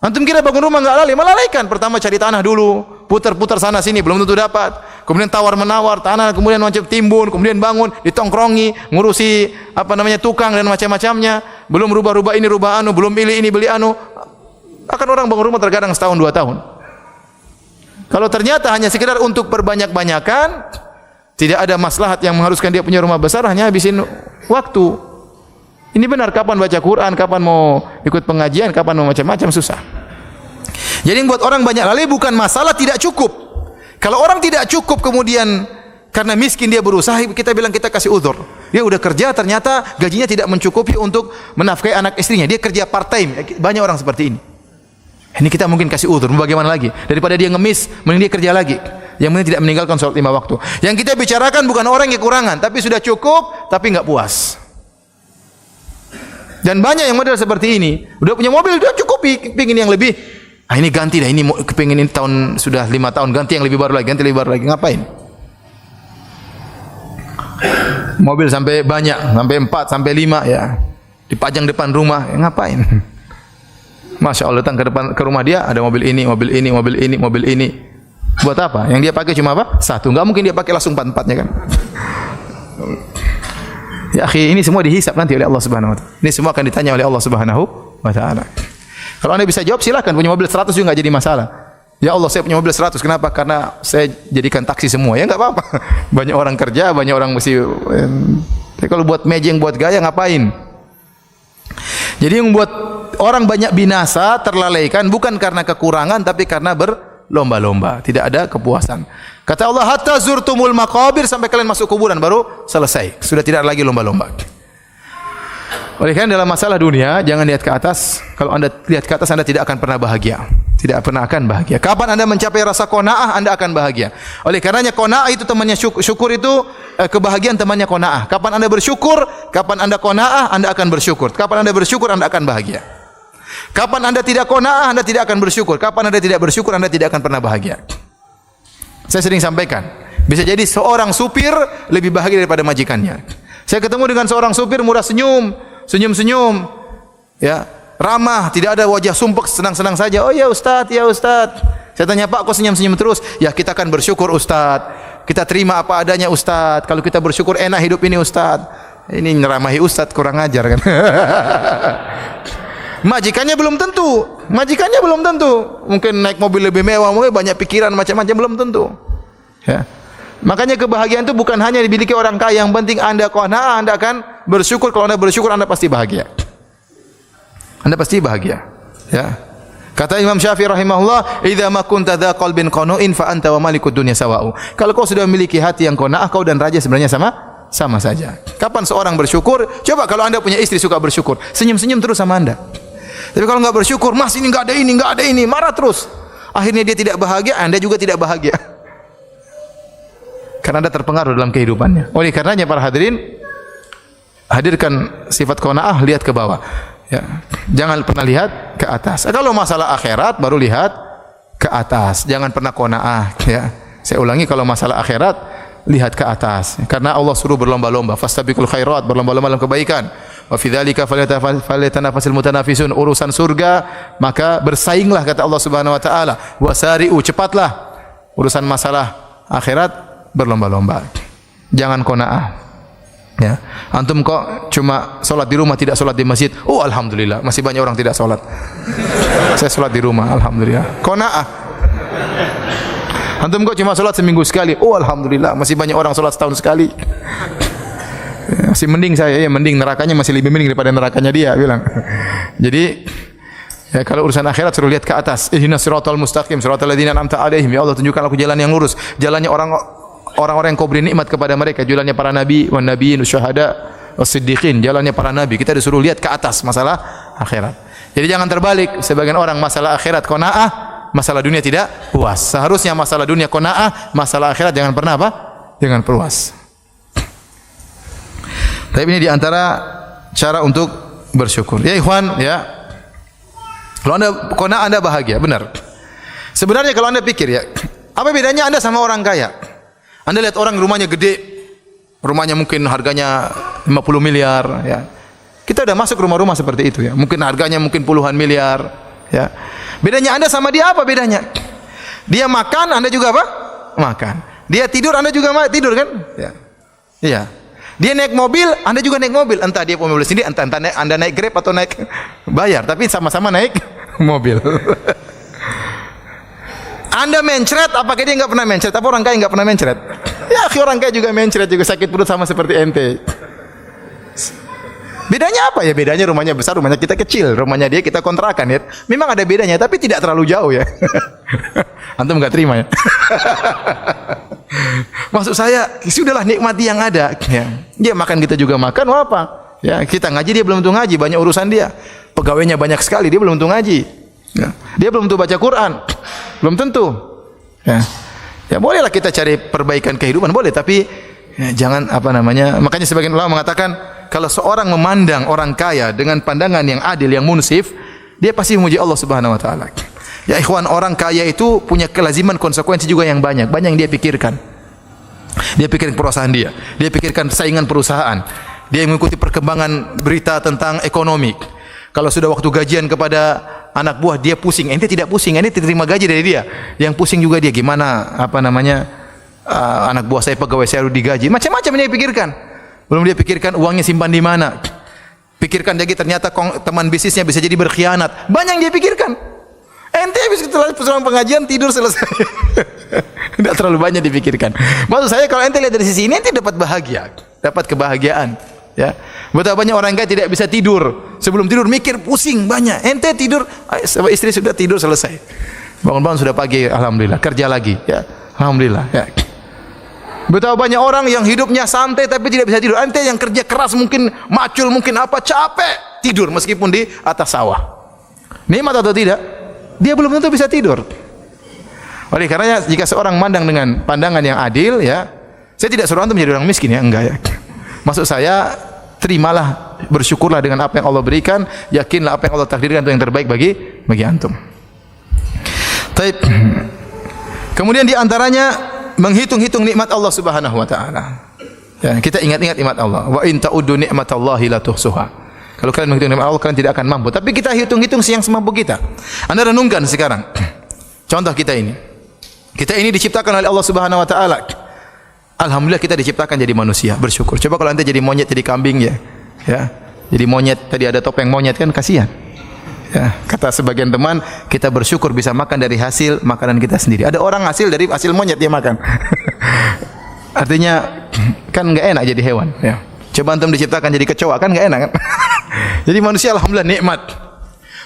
Antum kira bangun rumah nggak melalaikan. Pertama cari tanah dulu, putar-putar sana sini, belum tentu dapat. Kemudian tawar-menawar tanah, kemudian macam timbun, kemudian bangun, ditongkrongi, ngurusi tukang dan macam-macamnya. Belum rubah-rubah ini, rubah anu, belum pilih ini, beli anu. Akan orang bangun rumah terkadang setahun 2 tahun. Kalau ternyata hanya sekedar untuk perbanyak-banyakan, tidak ada maslahat yang mengharuskan dia punya rumah besar, hanya habisin waktu. Ini benar, kapan baca Quran, kapan mau ikut pengajian, kapan mau macam-macam, susah. Jadi yang buat orang banyak lalai bukan masalah tidak cukup. Kalau orang tidak cukup kemudian karena miskin dia berusaha, kita bilang kita kasih uzur. Dia udah kerja ternyata gajinya tidak mencukupi untuk menafkahi anak istrinya. Dia kerja part time. Banyak orang seperti ini. Ini kita mungkin kasih uzur. Bagaimana lagi? Daripada dia ngemis, mending dia kerja lagi. Yang penting tidak meninggalkan sholat 5 waktu. Yang kita bicarakan bukan orang yang kekurangan, tapi sudah cukup tapi nggak puas. Dan banyak yang model seperti ini. Udah punya mobil, udah cukup, pingin yang lebih. Ah ini ganti dah, ini kepingin ini tahun sudah 5 tahun, ganti yang lebih baru lagi, ganti lebih baru lagi. Ngapain? Mobil sampai banyak, sampai 4, sampai 5 ya. Dipajang depan rumah, ya ngapain? Masya Allah, datang ke rumah dia ada mobil ini, mobil ini, mobil ini, mobil ini. Buat apa? Yang dia pakai cuma apa? 1. Enggak mungkin dia pakai langsung 4-4-nya kan. Ya akhi, ini semua dihisab nanti oleh Allah Subhanahu wa taala. Ini semua akan ditanya oleh Allah Subhanahu wa taala. Kalau Anda bisa jawab silakan, punya mobil 100 juga enggak jadi masalah. Ya Allah, saya punya mobil 100. Kenapa? Karena saya jadikan taksi semua. Ya enggak apa-apa. Banyak orang kerja, banyak orang mesti tapi kalau buat mejeng, buat gaya ngapain? Jadi yang buat orang banyak binasa, terlalaikan bukan karena kekurangan tapi karena berlomba-lomba, tidak ada kepuasan. Kata Allah, hatta zurtumul maqabir, sampai kalian masuk kuburan baru selesai. Sudah tidak lagi lomba-lomba. Oleh karena dalam masalah dunia, jangan lihat ke atas. Kalau Anda lihat ke atas, Anda tidak akan pernah bahagia. Tidak pernah akan bahagia. Kapan Anda mencapai rasa qanaah, Anda akan bahagia. Oleh karenanya qanaah itu temannya syukur itu kebahagiaan temannya qanaah. Kapan Anda bersyukur, kapan Anda qanaah, Anda akan bersyukur. Kapan Anda bersyukur, Anda akan bahagia. Kapan Anda tidak qanaah, Anda tidak akan bersyukur. Kapan Anda tidak bersyukur, Anda tidak akan pernah bahagia. Saya sering sampaikan, bisa jadi seorang supir lebih bahagia daripada majikannya. Saya ketemu dengan seorang supir murah senyum, ya, ramah, tidak ada wajah sumpek, senang-senang saja. Oh ya Ustaz, ya Ustaz. Saya tanya, Pak, kok senyum-senyum terus? Ya kita akan bersyukur Ustaz. Kita terima apa adanya Ustaz. Kalau kita bersyukur enak hidup ini Ustaz. Ini nyeramahi Ustaz, kurang ajar kan. Majikannya belum tentu. Mungkin naik mobil lebih mewah, mungkin banyak pikiran macam-macam, belum tentu. Ya. Makanya kebahagiaan itu bukan hanya dimiliki orang kaya. Yang penting Anda qanaah, Anda akan bersyukur. Kalau Anda bersyukur, Anda pasti bahagia. Anda pasti bahagia. Ya. Kata Imam Syafi'i rahimahullah, "Idza ma kunta dza qalbin qanu'in fa anta wa malikud dunya sawa'u." Kalau kau sudah memiliki hati yang qanaah, kau dan raja sebenarnya sama saja. Kapan seorang bersyukur? Coba kalau Anda punya istri suka bersyukur, senyum-senyum terus sama Anda. Tapi kalau enggak bersyukur, Mas ini enggak ada ini, marah terus. Akhirnya dia tidak bahagia, Anda juga tidak bahagia. Karena Anda terpengaruh dalam kehidupannya. Oleh karenanya para hadirin, hadirkan sifat qanaah, lihat ke bawah. Ya. Jangan pernah lihat ke atas. Kalau masalah akhirat baru lihat ke atas. Jangan pernah qanaah, ya. Saya ulangi, kalau masalah akhirat lihat ke atas. Karena Allah suruh berlomba-lomba, fastabiqul khairat, berlomba-lomba dalam kebaikan. Wa fi dzalika falyatanafasul mutanafisun, urusan surga maka bersainglah kata Allah Subhanahu wa taala. Wasari'u, cepatlah. Urusan masalah akhirat berlomba-lomba. Jangan qanaah. Ya. Antum kok cuma salat di rumah, tidak salat di masjid. Oh alhamdulillah, masih banyak orang tidak salat. Saya salat di rumah, alhamdulillah. Qanaah. Antum kok cuma salat seminggu sekali. Oh alhamdulillah, masih banyak orang salat setahun sekali. Masih mending saya, ya mending, nerakanya masih lebih mending daripada nerakanya dia bilang. Jadi ya, kalau urusan akhirat suruh lihat ke atas. Ihdinas siratal mustaqim, siratal ladzina an'amta 'alaihim. Ya Allah, tunjukkan aku jalan yang lurus, jalannya orang-orang yang kau beri nikmat kepada mereka, jalannya para nabi, wan nabiyyin, syuhada, was-siddiqin, jalannya para nabi. Kita disuruh lihat ke atas masalah akhirat. Jadi jangan terbalik, sebagian orang masalah akhirat qanaah, masalah dunia tidak puas. Seharusnya masalah dunia qanaah, masalah akhirat jangan pernah apa? Jangan puas. Tapi ini diantara cara untuk bersyukur. Ya ikhwan, ya. Kalau anda bahagia, benar. Sebenarnya kalau anda pikir ya, apa bedanya anda sama orang kaya? Anda lihat orang rumahnya gede, rumahnya mungkin harganya 50 miliar, ya. Kita udah masuk rumah-rumah seperti itu ya. Mungkin harganya mungkin puluhan miliar, ya. Bedanya anda sama dia apa bedanya? Dia makan, anda juga apa? Makan. Dia tidur, anda juga tidur kan? Ya. Iya. Dia naik mobil, anda juga naik mobil. Entah dia mobil sendiri, entah anda naik Grab atau naik bayar, tapi sama-sama naik mobil. Anda mencret, apakah dia nggak pernah mencret? Apa orang kaya nggak pernah mencret? Ya, orang kaya juga mencret, juga sakit perut sama seperti ente. Bedanya apa ya? Bedanya rumahnya besar, rumahnya kita kecil, rumahnya dia kita kontrakan ya. Memang ada bedanya, tapi tidak terlalu jauh ya. Antum nggak terima ya? Maksud saya, sudahlah nikmati yang ada. Ya. Dia makan, kita juga makan, apa? Ya, kita ngaji, dia belum tentu ngaji, banyak urusan dia. Pegawainya banyak sekali, dia belum tentu ngaji. Ya. Dia belum tentu baca Quran, belum tentu. Ya, ya bolehlah kita cari perbaikan kehidupan, boleh, tapi ya, jangan apa namanya. Makanya sebagian ulama mengatakan, kalau seorang memandang orang kaya dengan pandangan yang adil, yang munsif, dia pasti memuji Allah Subhanahu wa taala. Ya ikhwan, orang kaya itu punya kelaziman konsekuensi juga yang banyak yang dia pikirkan. Dia pikirkan perusahaan dia pikirkan saingan perusahaan, dia mengikuti perkembangan berita tentang ekonomi. Kalau sudah waktu gajian kepada anak buah, dia pusing. Ente tidak pusing, ente terima gaji dari dia. Yang pusing juga dia, gimana apa namanya anak buah saya, pegawai saya harus digaji. Macam-macam dia pikirkan. Belum dia pikirkan uangnya simpan di mana. Pikirkan lagi ternyata teman bisnisnya bisa jadi berkhianat. Banyak yang dia pikirkan. Ente habis pulang pengajian tidur selesai. Tidak terlalu banyak dipikirkan. Maksud saya kalau ente lihat dari sisi ini, ente dapat bahagia, dapat kebahagiaan. Ya, betapa banyak orang kaya tidak bisa tidur. Sebelum tidur mikir pusing banyak. Ente tidur, istri sudah tidur selesai. Bangun-bangun sudah pagi, alhamdulillah. Kerja lagi, ya, alhamdulillah. Ya. Betapa banyak orang yang hidupnya santai tapi tidak bisa tidur. Ente yang kerja keras mungkin macul, mungkin apa, capek tidur meskipun di atas sawah. Nikmat atau tidak? Dia belum tentu bisa tidur. Oleh karenanya jika seorang memandang dengan pandangan yang adil, ya, saya tidak suruh antum menjadi orang miskin ya, enggak ya. Maksud saya, terimalah, bersyukurlah dengan apa yang Allah berikan, yakinlah apa yang Allah takdirkan itu yang terbaik bagi antum. Taib. Kemudian di antaranya menghitung-hitung nikmat Allah Subhanahu wa taala. Ya, kita ingat-ingat nikmat Allah. Wa in ta'uddu nikmatallahi la tuhsuha. Kalau kalian menghitung nikmat Allah, kalian tidak akan mampu. Tapi kita hitung-hitung yang semampu kita. Anda renungkan sekarang. Contoh kita ini. Kita ini diciptakan oleh Allah Subhanahu wa taala. Alhamdulillah kita diciptakan jadi manusia, bersyukur. Coba kalau anda jadi monyet, jadi kambing ya. Ya. Jadi monyet, tadi ada topeng monyet kan, kasihan. Ya, kata sebagian teman, kita bersyukur bisa makan dari hasil makanan kita sendiri. Ada orang dari hasil monyet dia makan. Artinya kan enggak enak jadi hewan, ya. Coba antum diciptakan jadi kecoa, kan enggak enak kan? Jadi manusia alhamdulillah nikmat.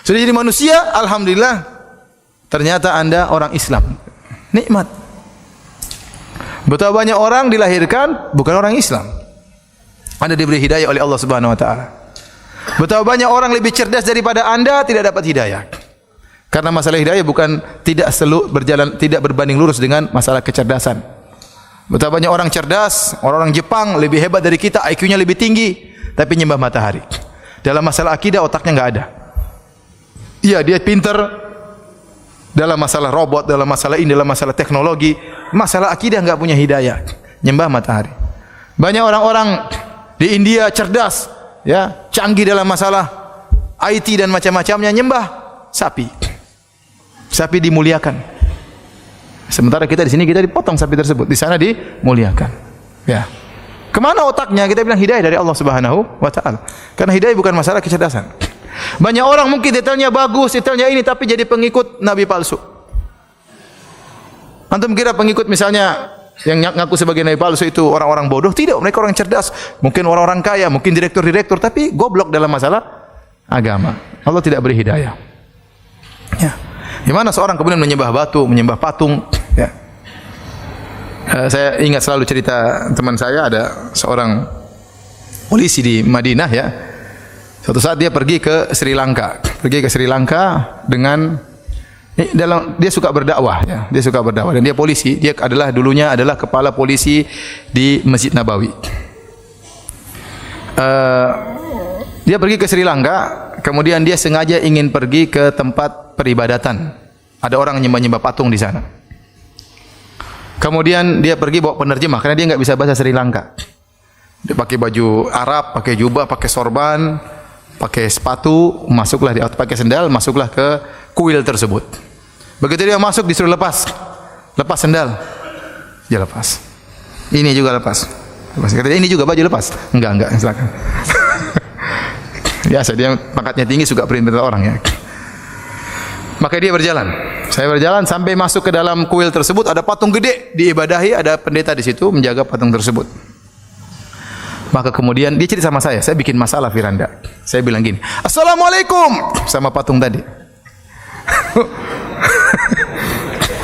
Sudah jadi manusia, alhamdulillah ternyata anda orang Islam. Nikmat. Betapa banyak orang dilahirkan bukan orang Islam. Anda diberi hidayah oleh Allah Subhanahu wa taala. Betapa banyak orang lebih cerdas daripada Anda tidak dapat hidayah. Karena masalah hidayah bukan tidak berbanding lurus dengan masalah kecerdasan. Betapa banyak orang cerdas, orang Jepang lebih hebat dari kita, IQ-nya lebih tinggi, tapi nyembah matahari. Dalam masalah akidah otaknya enggak ada. Iya, dia pintar dalam masalah robot, dalam masalah ini, dalam masalah teknologi, masalah akidah enggak punya hidayah, nyembah matahari. Banyak orang-orang di India cerdas, ya, canggih dalam masalah IT dan macam-macamnya, nyembah sapi. Sapi dimuliakan. Sementara kita di sini kita dipotong sapi tersebut, di sana dimuliakan. Ya. Kemana otaknya? Kita bilang hidayah dari Allah Subhanahu wa taala. Karena hidayah bukan masalah kecerdasan. Banyak orang mungkin detailnya bagus, detailnya ini, tapi jadi pengikut nabi palsu. Antum kira pengikut misalnya yang ngaku sebagai nabi palsu itu orang-orang bodoh? Tidak, mereka orang cerdas. Mungkin orang-orang kaya, mungkin direktur-direktur, tapi goblok dalam masalah agama. Allah tidak beri hidayah. Ya. Gimana seorang kemudian menyembah batu, menyembah patung? Ya. Saya ingat selalu cerita teman saya, ada seorang polisi di Madinah ya. Suatu saat dia pergi ke Sri Lanka. Dengan dia suka berdakwah ya. Dia suka berdakwah dan dia polisi. Dia dulunya adalah kepala polisi di Masjid Nabawi. Dia pergi ke Sri Lanka, kemudian dia sengaja ingin pergi ke tempat peribadatan. Ada orang nyembah-nyembah patung di sana. Kemudian dia pergi bawa penerjemah karena dia enggak bisa bahasa Sri Lanka. Dia pakai baju Arab, pakai jubah, pakai sorban, pakai sepatu, masuklah dia pakai sendal, masuklah ke kuil tersebut. Begitu dia masuk disuruh lepas sendal. Dia lepas. Ini juga lepas. Kata dia, ini juga baju lepas. Enggak, silakan. Biasa dia pangkatnya tinggi suka perintah orang ya. Maka dia berjalan. Saya berjalan sampai masuk ke dalam kuil tersebut, ada patung gede diibadahi, ada pendeta di situ menjaga patung tersebut. Maka kemudian dia cerita sama saya bikin masalah Firanda. Saya bilang gini, "Assalamualaikum," sama patung tadi.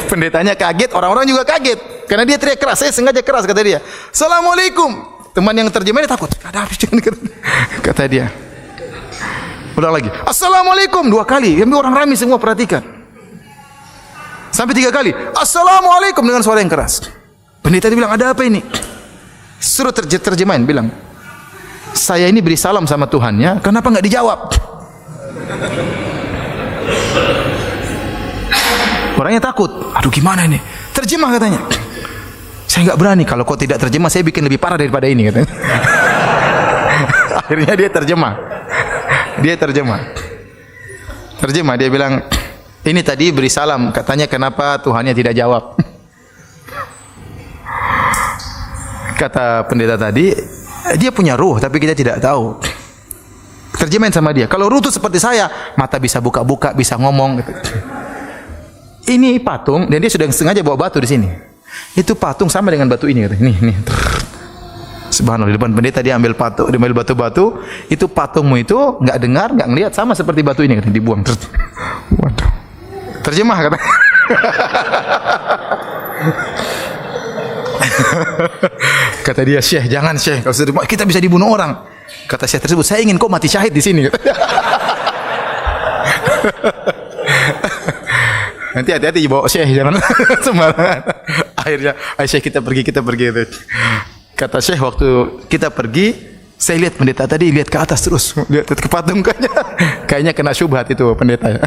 Pendetanya kaget, orang-orang juga kaget karena dia teriak keras. Saya sengaja keras kata dia. "Assalamualaikum." Teman yang terjemahnya takut. Ada apa kata dia. Ulang lagi. "Assalamualaikum" 2 kali. Yang orang ramai semua perhatikan. Sampai 3 kali. "Assalamualaikum" dengan suara yang keras. Pendeta dia bilang, "Ada apa ini?" Suruh terjemahin bilang, "Saya ini beri salam sama Tuhannya, kenapa enggak dijawab?" Orangnya takut. Aduh gimana ini? Terjemah katanya. "Saya enggak berani, kalau kau tidak terjemah saya bikin lebih parah daripada ini," katanya. Akhirnya dia terjemah. Terjemah dia bilang, "Ini tadi beri salam, katanya kenapa Tuhannya tidak jawab?" Kata pendeta tadi, dia punya ruh tapi kita tidak tahu. Terjemahin sama dia. Kalau ruh itu seperti saya, mata bisa buka-buka, bisa ngomong. Gitu. Ini patung dan dia sudah sengaja bawa batu di sini. Itu patung sama dengan batu ini. Kata. Nih. Subhanallah, di depan pendeta dia ambil batu-batu. Itu patungmu itu enggak dengar, enggak ngelihat, sama seperti batu ini. Kata. Dibuang. Waduh. Terjemah kata. Kata dia, "Syekh, jangan Syekh, kalau sudah kita bisa dibunuh orang." Kata Syekh tersebut, "Saya ingin kau mati syahid di sini." Nanti hati-hati bawa Syekh, jangan sembarangan. Akhirnya, "Ayo Syekh kita pergi." Kata Syekh, waktu kita pergi, saya lihat pendeta tadi lihat ke atas terus, lihat ke patung kayaknya kena syubhat itu pendeta.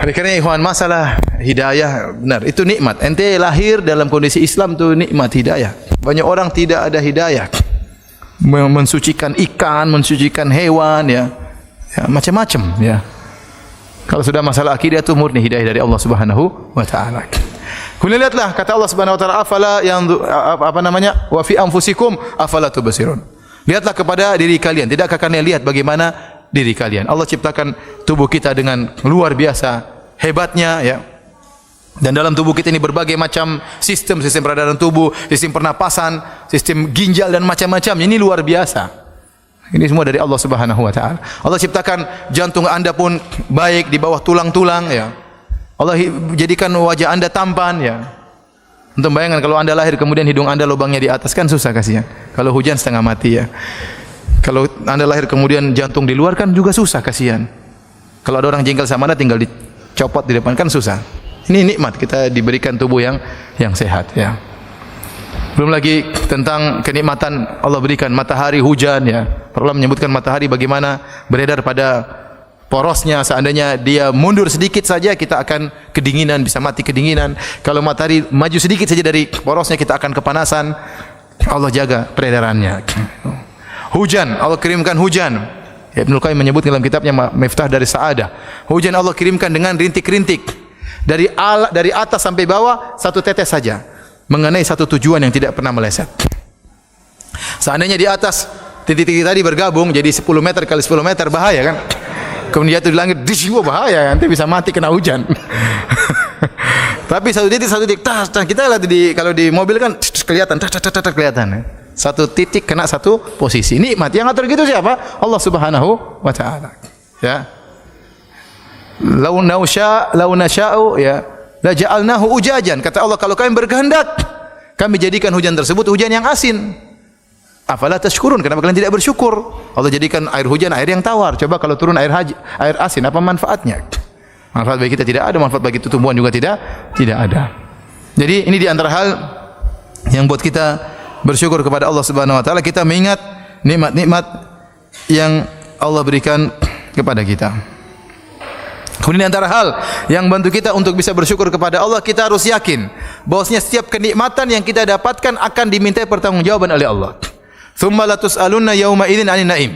Oleh karena ikhwan, masalah hidayah benar itu nikmat. Ente lahir dalam kondisi Islam tu nikmat hidayah. Banyak orang tidak ada hidayah. Mensucikan ikan, mensucikan hewan ya macam-macam ya. Kalau sudah masalah akidah itu murni hidayah dari Allah Subhanahu wa taala. Kemudian lihatlah kata Allah Subhanahu wa taala, "Afala yang wa fi anfusikum afala tubsirun." Lihatlah kepada diri kalian, tidakkah kalian lihat bagaimana diri kalian? Allah ciptakan tubuh kita dengan luar biasa hebatnya ya. Dan dalam tubuh kita ini berbagai macam sistem peredaran tubuh, sistem pernapasan, sistem ginjal dan macam-macam. Ini luar biasa. Ini semua dari Allah Subhanahu wa taala. Allah ciptakan jantung Anda pun baik di bawah tulang-tulang ya. Allah jadikan wajah Anda tampan ya. Untuk bayangkan kalau Anda lahir kemudian hidung Anda lubangnya di atas kan susah kasihan. Kalau hujan setengah mati ya. Kalau Anda lahir kemudian jantung di luar kan juga susah kasihan. Kalau ada orang jengkel sama Anda tinggal dicopot di depan kan susah. Ini nikmat kita diberikan tubuh yang sehat ya. Belum lagi tentang kenikmatan Allah berikan matahari, hujan ya. Allah menyebutkan matahari bagaimana beredar pada porosnya. Seandainya dia mundur sedikit saja kita akan kedinginan, bisa mati kedinginan. Kalau matahari maju sedikit saja dari porosnya kita akan kepanasan. Allah jaga peredarannya. Hujan, Allah kirimkan hujan. Ibnu Qayyim menyebut dalam kitabnya Miftah dari Sa'adah. Hujan Allah kirimkan dengan rintik-rintik. Dari atas sampai bawah satu tetes saja. Mengenai satu tujuan yang tidak pernah meleset. Seandainya di atas titik-titik tadi bergabung jadi 10 meter kali 10 meter bahaya kan? Kemudian jatuh di langit, bahaya, nanti bisa mati kena hujan. Tapi satu titik, kita lihat kalau di mobil kan kelihatan, kelihatan. Satu titik kena satu posisi. Nikmat yang atur gitu siapa? Allah Subhanahu wa taala. Ya. Lau nasha'u ya la ja'alnahu ujajan. Kata Allah, kalau kalian berkehendak, kami jadikan hujan tersebut hujan yang asin. Afala tashkurun? Kenapa kalian tidak bersyukur? Allah jadikan air hujan air yang tawar. Coba kalau turun air asin, apa manfaatnya? Manfaat bagi kita tidak ada, manfaat bagi tumbuhan juga tidak ada. Jadi ini di antara hal yang buat kita bersyukur kepada Allah Subhanahu wa taala, kita mengingat nikmat-nikmat yang Allah berikan kepada kita. Kemudian antara hal yang bantu kita untuk bisa bersyukur kepada Allah, kita harus yakin bahwasanya setiap kenikmatan yang kita dapatkan akan dimintai pertanggungjawaban oleh Allah. Tsumma latus'alunna yauma idzin 'anil na'im.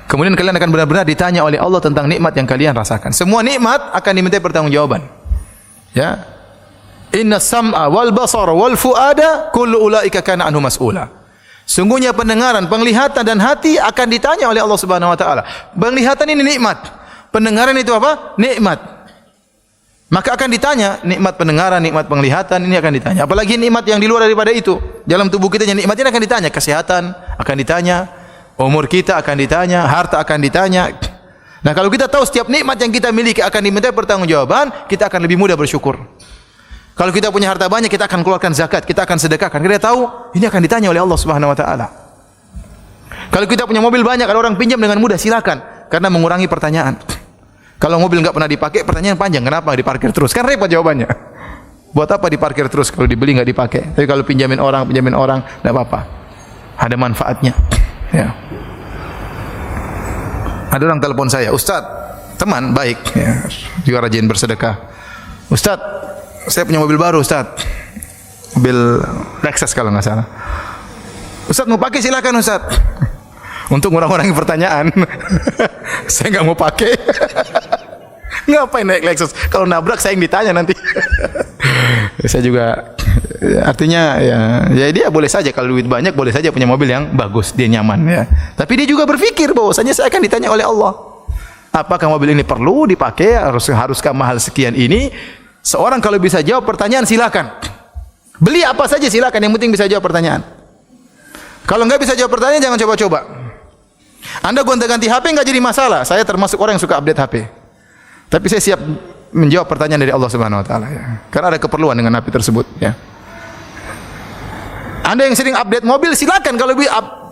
Kemudian kalian akan benar-benar ditanya oleh Allah tentang nikmat yang kalian rasakan. Semua nikmat akan dimintai pertanggungjawaban. Ya. Inna sam'a wal basara wal fuada kullu ulaika kana anhu mas'ula. Sungguhnya pendengaran, penglihatan dan hati akan ditanya oleh Allah Subhanahu wa taala. Penglihatan ini nikmat. Pendengaran itu apa? Nikmat. Maka akan ditanya nikmat pendengaran, nikmat penglihatan ini akan ditanya. Apalagi nikmat yang di luar daripada itu. Dalam tubuh kita yang nikmat ini akan ditanya, kesehatan akan ditanya, umur kita akan ditanya, harta akan ditanya. Nah, kalau kita tahu setiap nikmat yang kita miliki akan dimintai pertanggungjawaban, kita akan lebih mudah bersyukur. Kalau kita punya harta banyak, kita akan keluarkan zakat, kita akan sedekahkan. Kita tahu ini akan ditanya oleh Allah Subhanahu wa taala. Kalau kita punya mobil banyak, ada orang pinjam dengan mudah, silakan, karena mengurangi pertanyaan. Kalau mobil enggak pernah dipakai, pertanyaan panjang, kenapa diparkir terus? Kan repot jawabannya. Buat apa diparkir terus kalau dibeli enggak dipakai? Tapi kalau pinjamin orang, enggak apa-apa. Ada manfaatnya. Ya. Ada orang telepon saya, "Ustaz, teman baik, ya, juga rajin bersedekah. Ustaz, saya punya mobil baru, Ustaz. Mobil Lexus kalau enggak salah. Ustaz mau pakai silakan, Ustaz." Untuk ngurang-ngurangi pertanyaan. Saya enggak mau pakai. Ngapain naik Lexus? Kalau nabrak saya yang ditanya nanti. Saya juga artinya ya dia boleh saja kalau duit banyak boleh saja punya mobil yang bagus, dia nyaman ya. Tapi dia juga berpikir bahwasanya saya akan ditanya oleh Allah. Apakah mobil ini perlu dipakai? Haruskah mahal sekian ini? Seorang kalau bisa jawab pertanyaan silakan. Beli apa saja silakan, yang penting bisa jawab pertanyaan. Kalau enggak bisa jawab pertanyaan jangan coba-coba. Anda gonta-ganti HP enggak jadi masalah. Saya termasuk orang yang suka update HP. Tapi saya siap menjawab pertanyaan dari Allah Subhanahu wa taala ya. Karena ada keperluan dengan HP tersebut ya. Anda yang sering update mobil silakan, kalau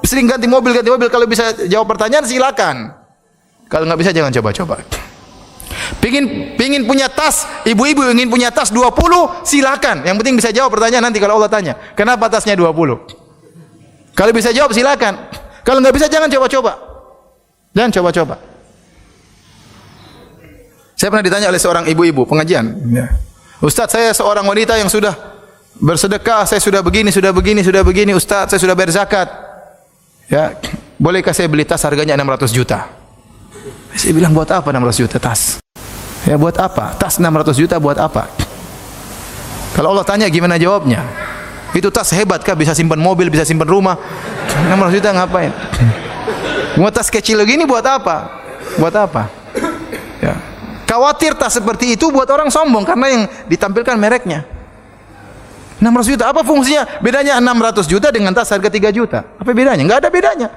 sering ganti mobil kalau bisa jawab pertanyaan silakan. Kalau enggak bisa jangan coba-coba. Pingin punya tas, ibu-ibu ingin punya tas 20, silakan. Yang penting bisa jawab pertanyaan nanti kalau Allah tanya. Kenapa tasnya 20? Kalau bisa jawab silakan. Kalau enggak bisa jangan coba-coba. Jangan coba-coba. Saya pernah ditanya oleh seorang ibu-ibu pengajian. Ya. Ustaz, saya seorang wanita yang sudah bersedekah, saya sudah begini, Ustaz, saya sudah bayar zakat. Ya, bolehkah saya beli tas harganya 600 juta? Saya bilang, buat apa 600 juta tas? Ya, buat apa? Tas 600 juta buat apa? Kalau Allah tanya gimana jawabnya? Itu tas hebat kah? Bisa simpan mobil, bisa simpan rumah. 600 juta ngapain? Buat tas kecil begini buat apa? Buat apa? Ya. Khawatir tas seperti itu buat orang sombong karena yang ditampilkan mereknya. 600 juta, apa fungsinya? Bedanya 600 juta dengan tas harga 3 juta. Apa bedanya? Enggak ada bedanya.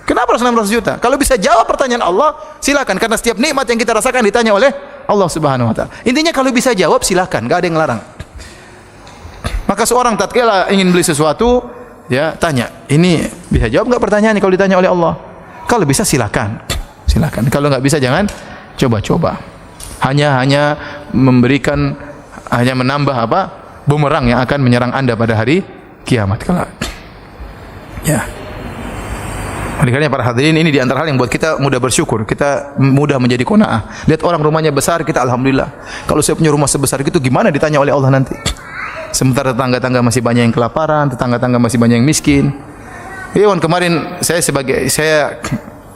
Kenapa harus 600 juta? Kalau bisa jawab pertanyaan Allah, silakan, karena setiap nikmat yang kita rasakan ditanya oleh Allah Subhanahu wa taala. Intinya kalau bisa jawab silakan, enggak ada yang larang. Maka seorang tatkala ingin beli sesuatu, ya tanya, ini bisa jawab enggak pertanyaannya kalau ditanya oleh Allah? Kalau bisa silakan. Silakan. Kalau enggak bisa jangan coba-coba. Hanya menambah apa? Bumerang yang akan menyerang Anda pada hari kiamat kelak. Ya. Oleh karena para hadirin, ini di antara hal yang buat kita mudah bersyukur, kita mudah menjadi qanaah. Lihat orang rumahnya besar, kita alhamdulillah. Kalau saya punya rumah sebesar itu gimana ditanya oleh Allah nanti? Sementara tetangga-tetangga masih banyak yang kelaparan, tetangga-tetangga masih banyak yang miskin. Iwan kemarin saya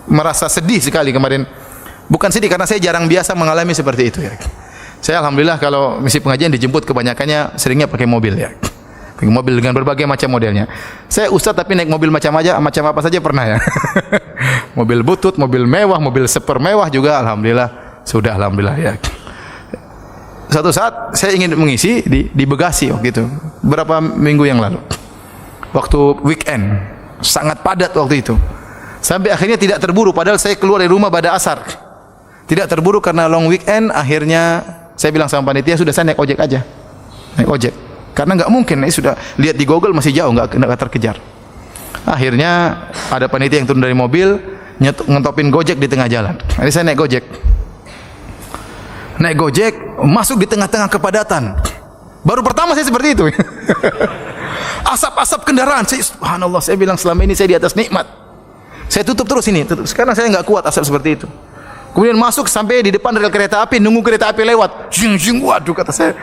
merasa sedih sekali kemarin. Bukan sedih karena saya jarang biasa mengalami seperti itu ya. Saya alhamdulillah kalau misi pengajian dijemput kebanyakannya seringnya pakai mobil ya. Pakai mobil dengan berbagai macam modelnya. Saya ustaz tapi naik mobil macam apa saja pernah ya. Mobil butut, mobil mewah, mobil super mewah juga alhamdulillah. Sudah alhamdulillah ya. Satu saat saya ingin mengisi di Bekasi waktu itu. Beberapa minggu yang lalu. Waktu weekend sangat padat waktu itu. Sampai akhirnya tidak terburu padahal saya keluar dari rumah pada asar. Tidak terburu karena long weekend, akhirnya saya bilang sama panitia, sudah saya naik ojek aja. Naik ojek. Karena enggak mungkin, ini sudah lihat di Google masih jauh, enggak terkejar. Akhirnya ada panitia yang turun dari mobil, ngentopin Gojek di tengah jalan. Akhirnya saya naik Gojek. Naik Gojek, masuk di tengah-tengah kepadatan. Baru pertama saya seperti itu. asap-asap kendaraan. Saya, subhanallah, saya bilang selama ini saya di atas nikmat. Saya tutup terus ini, tutup. Sekarang saya enggak kuat asap seperti itu. Kemudian masuk sampai di depan rel kereta api, nunggu kereta api lewat. Jing jing, waduh, kata saya.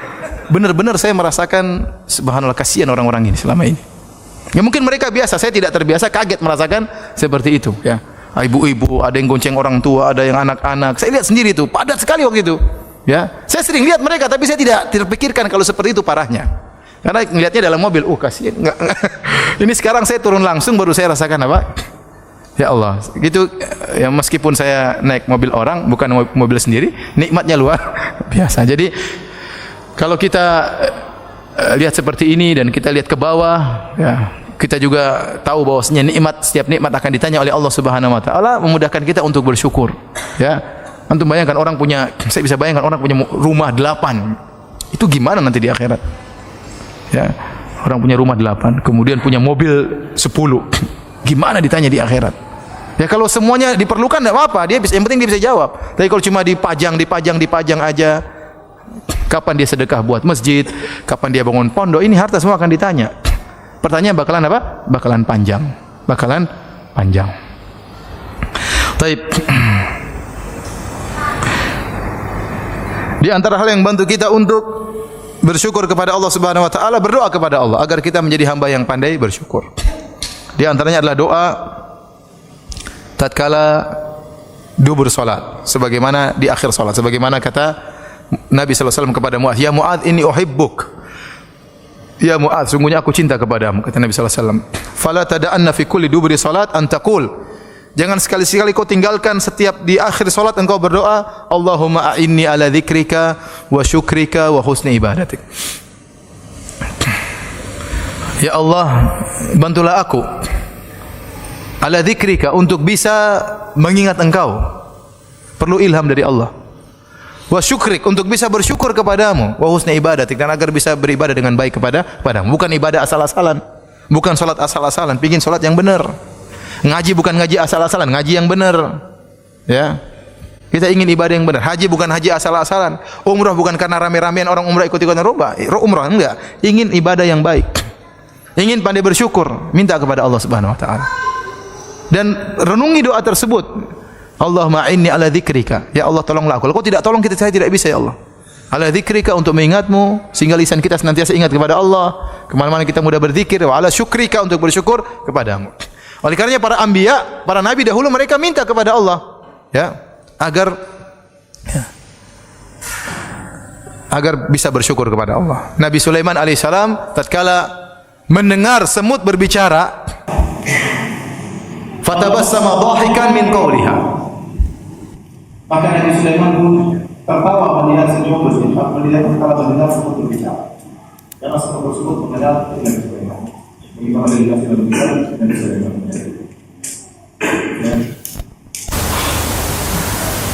Benar-benar saya merasakan, subhanallah, kasihan orang-orang ini selama ini. Ya mungkin mereka biasa, saya tidak terbiasa, kaget merasakan seperti itu, ya. Ibu-ibu, ada yang gonceng orang tua, ada yang anak-anak. Saya lihat sendiri itu, padat sekali waktu itu. Ya, saya sering lihat mereka, tapi saya tidak terpikirkan kalau seperti itu parahnya. Karena melihatnya dalam mobil, kasihan. Ini sekarang saya turun langsung, baru saya rasakan apa? Ya Allah, gitu. Ya meskipun saya naik mobil orang, bukan mobil sendiri, nikmatnya luar biasa. Jadi kalau kita lihat seperti ini dan kita lihat ke bawah, ya, kita juga tahu bahwasanya nikmat, setiap nikmat akan ditanya oleh Allah Subhanahu wa taala, memudahkan kita untuk bersyukur. Ya. Antum bayangkan orang punya, saya bisa bayangkan orang punya rumah 8. Itu gimana nanti di akhirat? Ya. Orang punya rumah 8, kemudian punya mobil 10. Gimana ditanya di akhirat? Ya kalau semuanya diperlukan enggak apa-apa, dia bisa, yang penting dia bisa jawab. Tapi kalau cuma dipajang aja, kapan dia sedekah buat masjid, kapan dia bangun pondok, ini harta semua akan ditanya. Pertanyaan bakalan apa? Bakalan panjang. Taib. Di antara hal yang bantu kita untuk bersyukur kepada Allah Subhanahu wa taala, berdoa kepada Allah agar kita menjadi hamba yang pandai bersyukur. Di antaranya adalah doa tatkala dubur salat, sebagaimana di akhir salat, sebagaimana kata Nabi sallallahu alaihi wasallam kepada Muadz, "Ya Muadz, inni uhibbuk." Ya Muadz, sungguhnya aku cinta kepadamu, kata Nabi sallallahu alaihi wasallam. "Fala tada'anna fi kulli duburi salat an taqul." Jangan sekali-sekali kau tinggalkan setiap di akhir salat engkau berdoa, "Allahumma a'inni ala dzikrika wa syukrika wa husni ibadatik." Ya Allah, bantulah aku ala dzikrika, untuk bisa mengingat engkau. Perlu ilham dari Allah. Wa syukrik, untuk bisa bersyukur kepadamu, wa husni ibadatik, dan agar bisa beribadah dengan baik kepadamu. Bukan ibadah asal-asalan, bukan salat asal-asalan, pengin salat yang benar. Ngaji bukan ngaji asal-asalan, ngaji yang benar. Ya. Kita ingin ibadah yang benar. Haji bukan haji asal-asalan. Umrah bukan karena rame-ramean orang umrah ikut-ikutan umrah, enggak. Ingin ibadah yang baik. Ingin pandai bersyukur, minta kepada Allah Subhanahu wa taala. Dan renungi doa tersebut. Allahumma inni ala dzikrika. Ya Allah, tolonglah aku. Kalau kau tidak tolong kita, saya tidak bisa, ya Allah. Ala dzikrika, untuk mengingatmu, sehingga lisan kita senantiasa ingat kepada Allah. Kemana-mana kita mudah berzikir. Wa ala syukrika, untuk bersyukur kepadamu. Oleh karenanya para anbiya, para nabi dahulu mereka minta kepada Allah, ya, agar bisa bersyukur kepada Allah. Nabi Sulaiman alaihissalam tatkala mendengar semut berbicara, fatabassama dhahikan min qawliha. Maka Nabi Sulaiman pun tertawa melihat senyum berbicara, melihat mendengar semut berbicara. Karena semut tersebut mengenal Nabi Sulaiman. Bagaimana dijelaskan dalam kitab Nabi Sulaiman.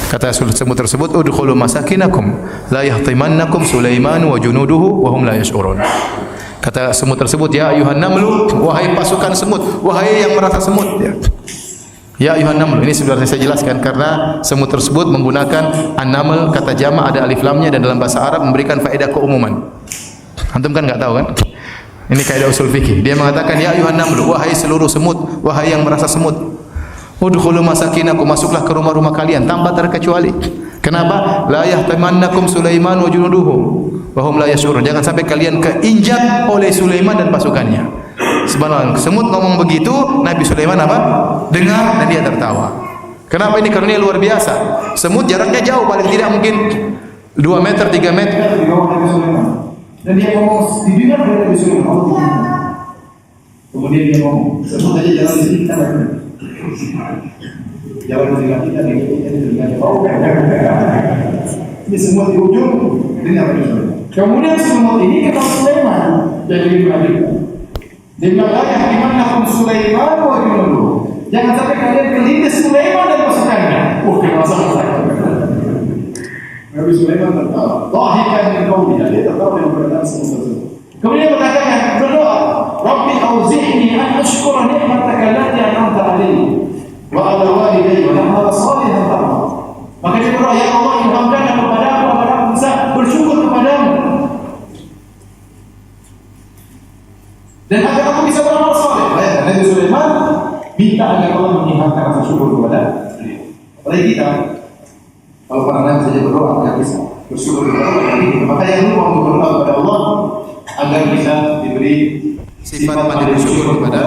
Kata semut tersebut, udkhulu masakinakum la yahtimannakum Sulaiman wa junuduhu wa hum la yash'urun. Kata semut tersebut, ya ayuhan namlu, wahai pasukan semut, wahai yang merasa semut, ya. Ya ayuhan namlu, ini sebenarnya saya jelaskan karena semut tersebut menggunakan an-naml, kata jama' ada alif lamnya, dan dalam bahasa Arab memberikan faedah keumuman. Antum kan enggak tahu kan? Ini kaidah usul fikih. Dia mengatakan, ya ayuhan namlu, wahai seluruh semut, wahai yang merasa semut. Udkhulu masakinakum, masuklah ke rumah-rumah kalian tanpa terkecuali. Kenapa? La yahtamannakum Sulaiman wa junuduhu wa hum la yash'urun. Jangan sampai kalian keinjak oleh Sulaiman dan pasukannya. Subhanallah, semut ngomong begitu, Nabi Sulaiman apa? Dengar dan dia tertawa. Kenapa? Ini karunia luar biasa. Semut jaraknya jauh, paling tidak mungkin 2 meter, 3 meter di bawah Nabi Sulaiman. Dan dia ngomong, didengar oleh Nabi Sulaiman. Kemudian dia ngomong, semut aja jalan di sini, kita enggak. Jalan di kaki kita, ini bau. Ini semua di ujung, dengar Nabi Sulaiman. Kemudian semut ini kata Sulaiman, jadi Nabi. Dia bilang, la yahtimannakum Sulaiman wa junuduhu. Jangan sampai kalian kelindes Sulaiman dan pasukannya. Masalah. Nabi Sulaiman tertawa. Dhahikan min qawliha, dia tertawa dengan perkataan semut tersebut. Kemudian berkata, berdoa, Rabbi auzi'ni an ashkura ni'mataka allati an'amta 'alayya wa 'ala walidayya wa a'mala shalihan tarda. Maka dia berdoa, ya Allah, ilhamkan kepada aku agar aku bisa bersyukur kepadamu. Dan agar minta agar Allah menyiapkan rasa syukur kepada beliau. Apalagi kita, kalau para nabi saja berdoa agar bisa bersyukur kepada Allah, maka yang lupa untuk berdoa kepada Allah agar bisa diberi sifat pandai bersyukur kepada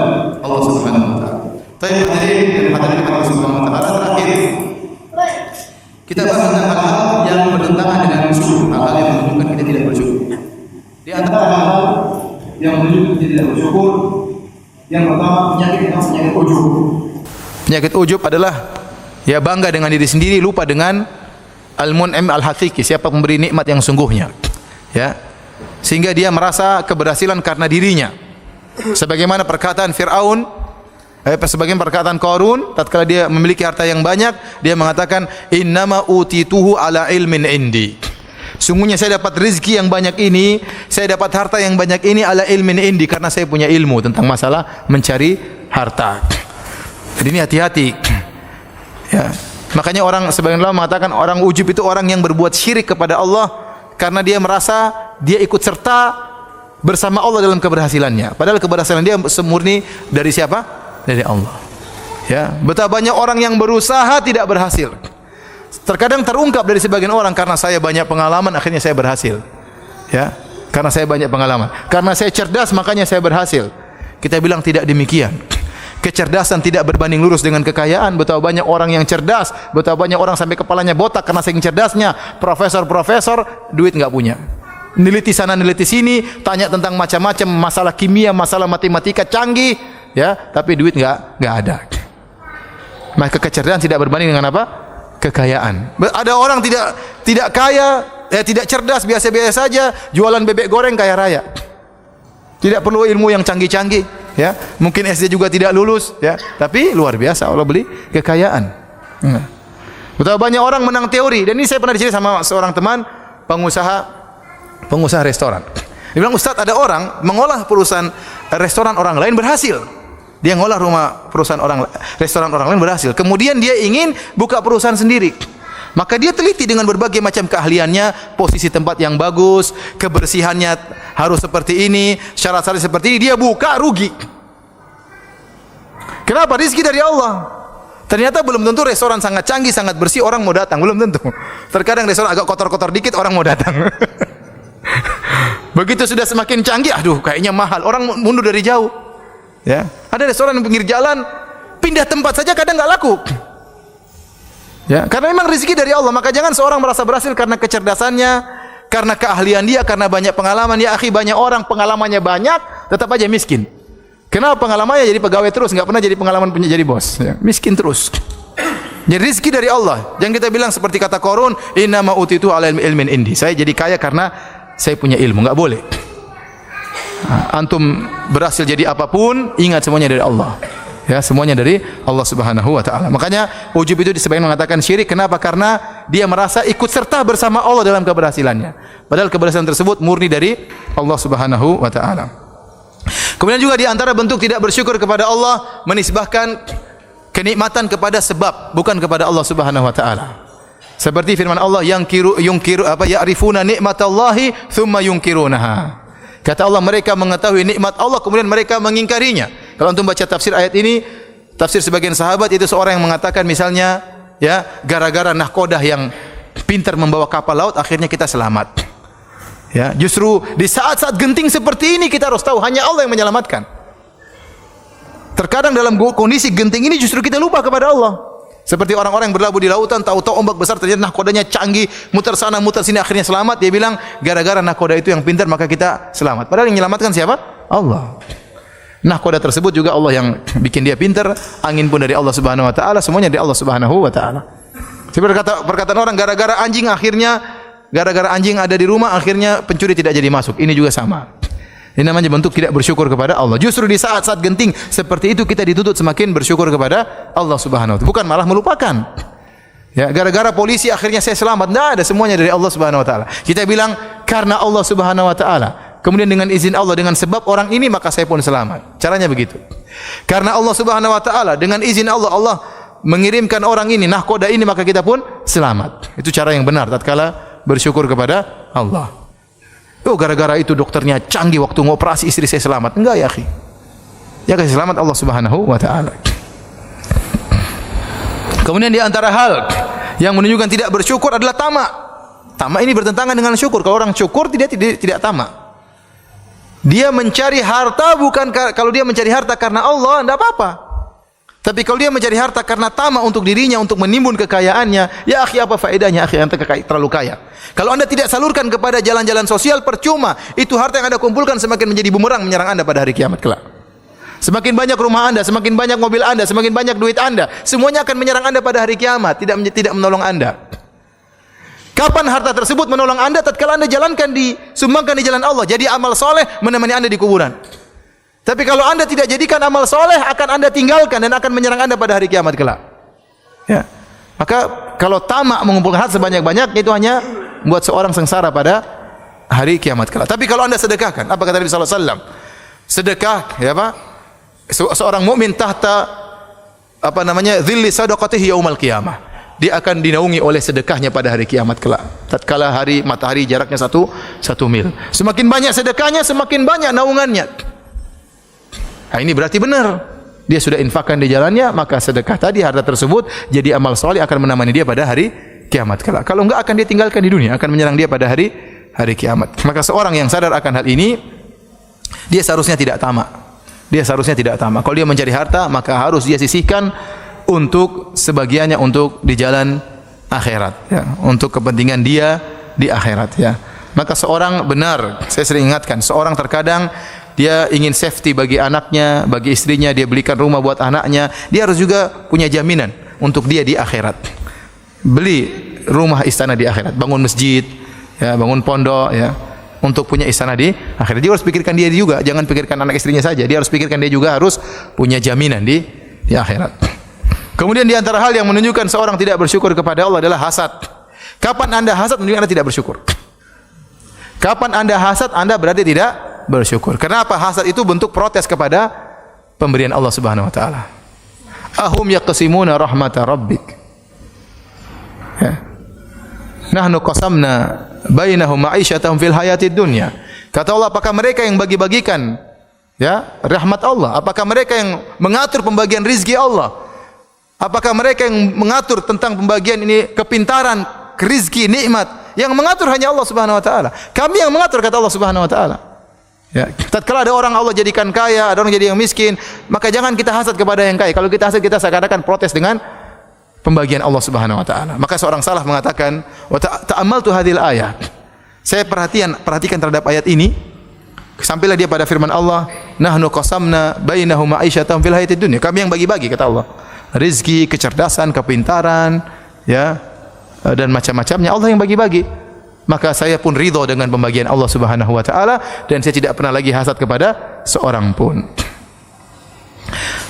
Allah Subhanahu wa taala. Tapi hadirin Allah Subhanahu wa taala, terakhir kita bahas tentang hal yang bertentangan dengan syukur, hal yang menunjukkan kita tidak bersyukur. Di antara hal yang menunjukkan kita tidak bersyukur, yang pertama penyakit ujub. Penyakit ujub adalah ya bangga dengan diri sendiri, lupa dengan al-mun'im al-haqiqi, siapa pemberi nikmat yang sungguhnya. Ya. Sehingga dia merasa keberhasilan karena dirinya. Sebagaimana perkataan Firaun, sebagaimana perkataan Qarun, tatkala dia memiliki harta yang banyak, dia mengatakan innama utituhu ala ilmin indi. Sungguhnya saya dapat rezeki yang banyak ini, saya dapat harta yang banyak ini ala ilmin indi, karena saya punya ilmu tentang masalah mencari harta. Jadi ini hati-hati. Ya. Makanya orang sebagian ulama mengatakan orang ujub itu orang yang berbuat syirik kepada Allah karena dia merasa dia ikut serta bersama Allah dalam keberhasilannya. Padahal keberhasilan dia semurni dari siapa? Dari Allah. Ya, betapa banyak orang yang berusaha tidak berhasil. Terkadang terungkap dari sebagian orang, karena saya banyak pengalaman akhirnya saya berhasil. Ya, karena saya banyak pengalaman. Karena saya cerdas makanya saya berhasil. Kita bilang tidak demikian. Kecerdasan tidak berbanding lurus dengan kekayaan. Betapa banyak orang yang cerdas, betapa banyak orang sampai kepalanya botak karena saking cerdasnya. Profesor-profesor duit enggak punya. Neliti sana neliti sini, tanya tentang macam-macam masalah kimia, masalah matematika canggih, ya, tapi duit enggak ada. Maka kecerdasan tidak berbanding dengan apa? Kekayaan. Ada orang tidak kaya, tidak cerdas, biasa-biasa saja, jualan bebek goreng kaya raya. Tidak perlu ilmu yang canggih-canggih, ya. Mungkin SD juga tidak lulus, ya, tapi luar biasa Allah beli kekayaan. Betapa banyak orang menang teori, dan ini saya pernah diceritakan sama seorang teman pengusaha restoran. Dia bilang, Ustaz, ada orang mengolah perusahaan restoran orang lain berhasil. Dia ngolah restoran orang lain berhasil. Kemudian dia ingin buka perusahaan sendiri. Maka dia teliti dengan berbagai macam keahliannya, posisi tempat yang bagus, kebersihannya harus seperti ini, syarat-syarat seperti ini, dia buka rugi. Kenapa? Rezeki dari Allah. Ternyata belum tentu restoran sangat canggih, sangat bersih orang mau datang, belum tentu. Terkadang restoran agak kotor-kotor dikit orang mau datang. Begitu sudah semakin canggih, aduh kayaknya mahal, orang mundur dari jauh. Ya, ada restoran di pinggir jalan, pindah tempat saja kadang nggak laku. Ya, karena memang rezeki dari Allah. Maka jangan seorang merasa berhasil karena kecerdasannya, karena keahlian dia, karena banyak pengalaman. Ya akhi, banyak orang pengalamannya banyak, tetap aja miskin. Kenapa pengalamannya jadi pegawai terus, nggak pernah jadi pengalaman punya jadi bos? Ya, miskin terus. Jadi rezeki dari Allah. Jangan kita bilang seperti kata Qarun, innama utitu ala ilmin indi. Saya jadi kaya karena saya punya ilmu, nggak boleh. Antum berhasil jadi apapun, ingat semuanya dari Allah. Ya, semuanya dari Allah Subhanahu wa taala. Makanya ujub itu disebutkan mengatakan syirik. Kenapa? Karena dia merasa ikut serta bersama Allah dalam keberhasilannya. Padahal keberhasilan tersebut murni dari Allah Subhanahu wa taala. Kemudian juga di antara bentuk tidak bersyukur kepada Allah, menisbahkan kenikmatan kepada sebab, bukan kepada Allah Subhanahu wa taala. Seperti firman Allah, ya'rifuna nikmatallahi tsumma yunkirunaha. Kata Allah, mereka mengetahui nikmat Allah kemudian mereka mengingkarinya. Kalau antum baca tafsir ayat ini, tafsir sebagian sahabat, itu seorang yang mengatakan misalnya, ya, gara-gara nahkodah yang pintar membawa kapal laut akhirnya kita selamat. Ya, justru di saat-saat genting seperti ini kita harus tahu hanya Allah yang menyelamatkan. Terkadang dalam kondisi genting ini justru kita lupa kepada Allah. Seperti orang-orang yang berlabuh di lautan, tahu-tahu ombak besar, ternyata nahkodanya canggih, muter sana muter sini, akhirnya selamat. Dia bilang gara-gara nahkoda itu yang pintar maka kita selamat. Padahal yang menyelamatkan siapa? Allah. Nahkoda tersebut juga Allah yang bikin dia pintar, angin pun dari Allah Subhanahu wa taala, semuanya dari Allah Subhanahu wa taala. Seperti perkataan orang, gara-gara anjing ada di rumah akhirnya pencuri tidak jadi masuk. Ini juga sama. Ini namanya bentuk tidak bersyukur kepada Allah. Justru di saat-saat genting seperti itu kita dituntut semakin bersyukur kepada Allah Subhanahu wa taala, bukan malah melupakan. Ya, gara-gara polisi akhirnya saya selamat. Enggak, ada semuanya dari Allah Subhanahu wa taala. Kita bilang karena Allah Subhanahu wa taala, kemudian dengan izin Allah, dengan sebab orang ini maka saya pun selamat. Caranya begitu. Karena Allah Subhanahu wa taala, dengan izin Allah, Allah mengirimkan orang ini, nahkoda ini, maka kita pun selamat. Itu cara yang benar tatkala bersyukur kepada Allah. Oh, gara-gara itu dokternya canggih waktu ngoperasi istri saya selamat. Enggak ya, akhi. Ya kasih selamat Allah Subhanahu wa taala. Kemudian di antara hal yang menunjukkan tidak bersyukur adalah tamak. Tamak ini bertentangan dengan syukur. Kalau orang syukur tidak tamak. Dia mencari harta bukan kalau dia mencari harta karena Allah, tidak apa-apa. Tapi kalau dia mencari harta karena tamak untuk dirinya, untuk menimbun kekayaannya, ya akhi, apa faedahnya akhi anda terlalu kaya? Kalau anda tidak salurkan kepada jalan-jalan sosial, percuma. Itu harta yang anda kumpulkan semakin menjadi bumerang menyerang anda pada hari kiamat kelak. Semakin banyak rumah anda, semakin banyak mobil anda, semakin banyak duit anda, semuanya akan menyerang anda pada hari kiamat, tidak menolong anda. Kapan harta tersebut menolong anda? Tatkala anda jalankan disumbangkan di jalan Allah, jadi amal soleh menemani anda di kuburan. Tapi kalau anda tidak jadikan amal soleh, akan anda tinggalkan dan akan menyerang anda pada hari kiamat kelak. Ya. Maka kalau tamak mengumpulkan harta sebanyak-banyaknya, itu hanya membuat seorang sengsara pada hari kiamat kelak. Tapi kalau anda sedekahkan, apa kata Nabi sallallahu alaihi wasallam? Sedekah, ya Pak? Seorang mukmin tahta dhilli sadaqatihi yaumal qiyamah. Dia akan dinaungi oleh sedekahnya pada hari kiamat kelak. Tatkala hari matahari jaraknya satu mil. Semakin banyak sedekahnya, semakin banyak naungannya. Nah, ini berarti benar. Dia sudah infakkan di jalannya, maka sedekah tadi, harta tersebut jadi amal saleh akan menemani dia pada hari kiamat kelak. Kalau enggak, akan dia tinggalkan di dunia, akan menyerang dia pada hari kiamat. Maka seorang yang sadar akan hal ini, dia seharusnya tidak tamak. Dia seharusnya tidak tamak. Kalau dia mencari harta, maka harus dia sisihkan untuk sebagiannya untuk di jalan akhirat, ya, untuk kepentingan dia di akhirat, ya. Maka seorang benar, saya sering ingatkan, seorang terkadang dia ingin safety bagi anaknya, bagi istrinya, dia belikan rumah buat anaknya, dia harus juga punya jaminan untuk dia di akhirat. Beli rumah istana di akhirat, bangun masjid, ya, bangun pondok, ya, untuk punya istana di akhirat. Dia harus pikirkan dia juga, jangan pikirkan anak istrinya saja. Dia harus pikirkan dia juga harus punya jaminan di akhirat. Kemudian di antara hal yang menunjukkan seorang tidak bersyukur kepada Allah adalah hasad. Kapan anda hasad menunjukkan anda tidak bersyukur. Kapan anda hasad, anda berarti tidak bersyukur. Kenapa? Hasad itu bentuk protes kepada pemberian Allah Subhanahu wa taala. Ahum yaqsimuna rahmata rabbik. Ya. Nahnu qasamna bainahum ma'isyatahum fil hayatid dunya. Kata Allah, apakah mereka yang bagi-bagikan, ya, rahmat Allah? Apakah mereka yang mengatur pembagian rizki Allah? Apakah mereka yang mengatur tentang pembagian ini, kepintaran, rizki, nikmat? Yang mengatur hanya Allah Subhanahu wa taala. Kami yang mengatur, kata Allah Subhanahu wa taala. Ya, tatkala ada orang Allah jadikan kaya, ada orang jadi yang miskin, maka jangan kita hasad kepada yang kaya. Kalau kita hasad, kita seakan-akan protes dengan pembagian Allah Subhanahu wa taala. Maka seorang salaf mengatakan, "Wa ta'ammaltu hadhil ayat." Saya perhatikan terhadap ayat ini, sampailah dia pada firman Allah, "Nahnu qasamna bainahum ma'isyatahum fil hayatid dunya." Kami yang bagi-bagi, kata Allah. Rizki, kecerdasan, kepintaran, ya, dan macam-macamnya Allah yang bagi-bagi. Maka saya pun ridho dengan pembagian Allah Subhanahu wa taala dan saya tidak pernah lagi hasad kepada seorang pun.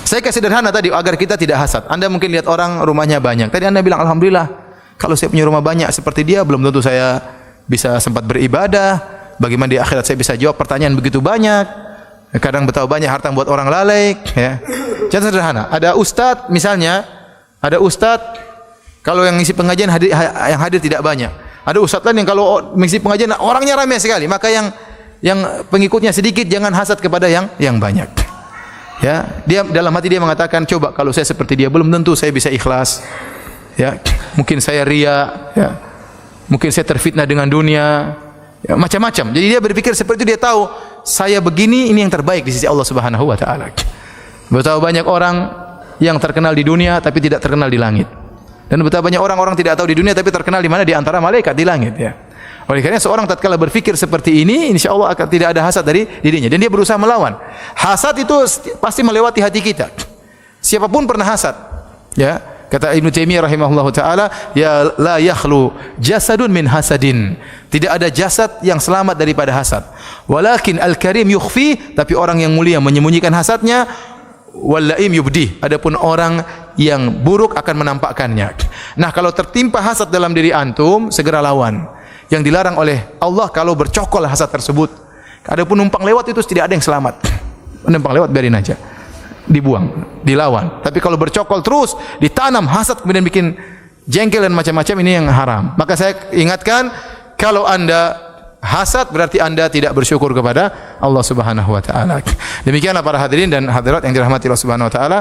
Saya kasih sederhana tadi agar kita tidak hasad. Anda mungkin lihat orang rumahnya banyak. Tadi Anda bilang alhamdulillah, kalau saya punya rumah banyak seperti dia, belum tentu saya bisa sempat beribadah. Bagaimana di akhirat saya bisa jawab pertanyaan begitu banyak. Kadang betapa banyak harta buat orang lalai, ya. Contoh sederhana, ada ustadz misalnya, ada ustadz kalau yang ngisi pengajian yang hadir tidak banyak. Ada ustadz lain yang kalau mengisi pengajian orangnya ramai sekali, maka yang pengikutnya sedikit, jangan hasad kepada yang banyak. Ya, dia dalam hati dia mengatakan, coba kalau saya seperti dia, belum tentu saya bisa ikhlas. Ya, mungkin saya ria, ya. Mungkin saya terfitnah dengan dunia, ya, macam-macam. Jadi dia berpikir seperti itu, dia tahu saya begini, ini yang terbaik di sisi Allah Subhanahu wa taala. Betapa banyak orang yang terkenal di dunia tapi tidak terkenal di langit. Dan betapa banyak orang-orang tidak tahu di dunia tapi terkenal di mana? Di antara malaikat di langit, ya. Oleh karena seorang tatkala berpikir seperti ini, insyaallah akan tidak ada hasad dari dirinya dan dia berusaha melawan. Hasad itu pasti melewati hati kita. Siapapun pernah hasad, ya. Kata Ibnu Taimiyah rahimahullahu taala, ya la yakhlu jasadun min hasadin. Tidak ada jasad yang selamat daripada hasad. Walakin al-karim yukhfi, tapi orang yang mulia menyembunyikan hasadnya. Wal laim yubdi, adapun orang yang buruk akan menampakkannya. Nah, kalau tertimpa hasad dalam diri antum, segera lawan. Yang dilarang oleh Allah kalau bercokol hasad tersebut. Adapun numpang lewat itu tidak ada yang selamat. Numpang lewat biarin aja. Dibuang, dilawan. Tapi kalau bercokol terus, ditanam hasad kemudian bikin jengkel dan macam-macam, ini yang haram. Maka saya ingatkan, kalau Anda hasad berarti Anda tidak bersyukur kepada Allah Subhanahu wa taala. Demikianlah para hadirin dan hadirat yang dirahmati Allah Subhanahu wa taala,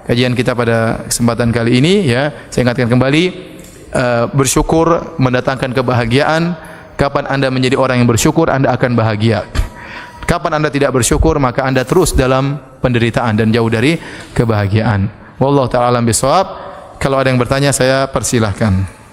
kajian kita pada kesempatan kali ini ya. Saya ingatkan kembali, bersyukur mendatangkan kebahagiaan. Kapan Anda menjadi orang yang bersyukur, Anda akan bahagia. Kapan Anda tidak bersyukur, maka Anda terus dalam penderitaan dan jauh dari kebahagiaan. Wallahu ta'ala alam bisawab. Kalau ada yang bertanya, saya persilahkan.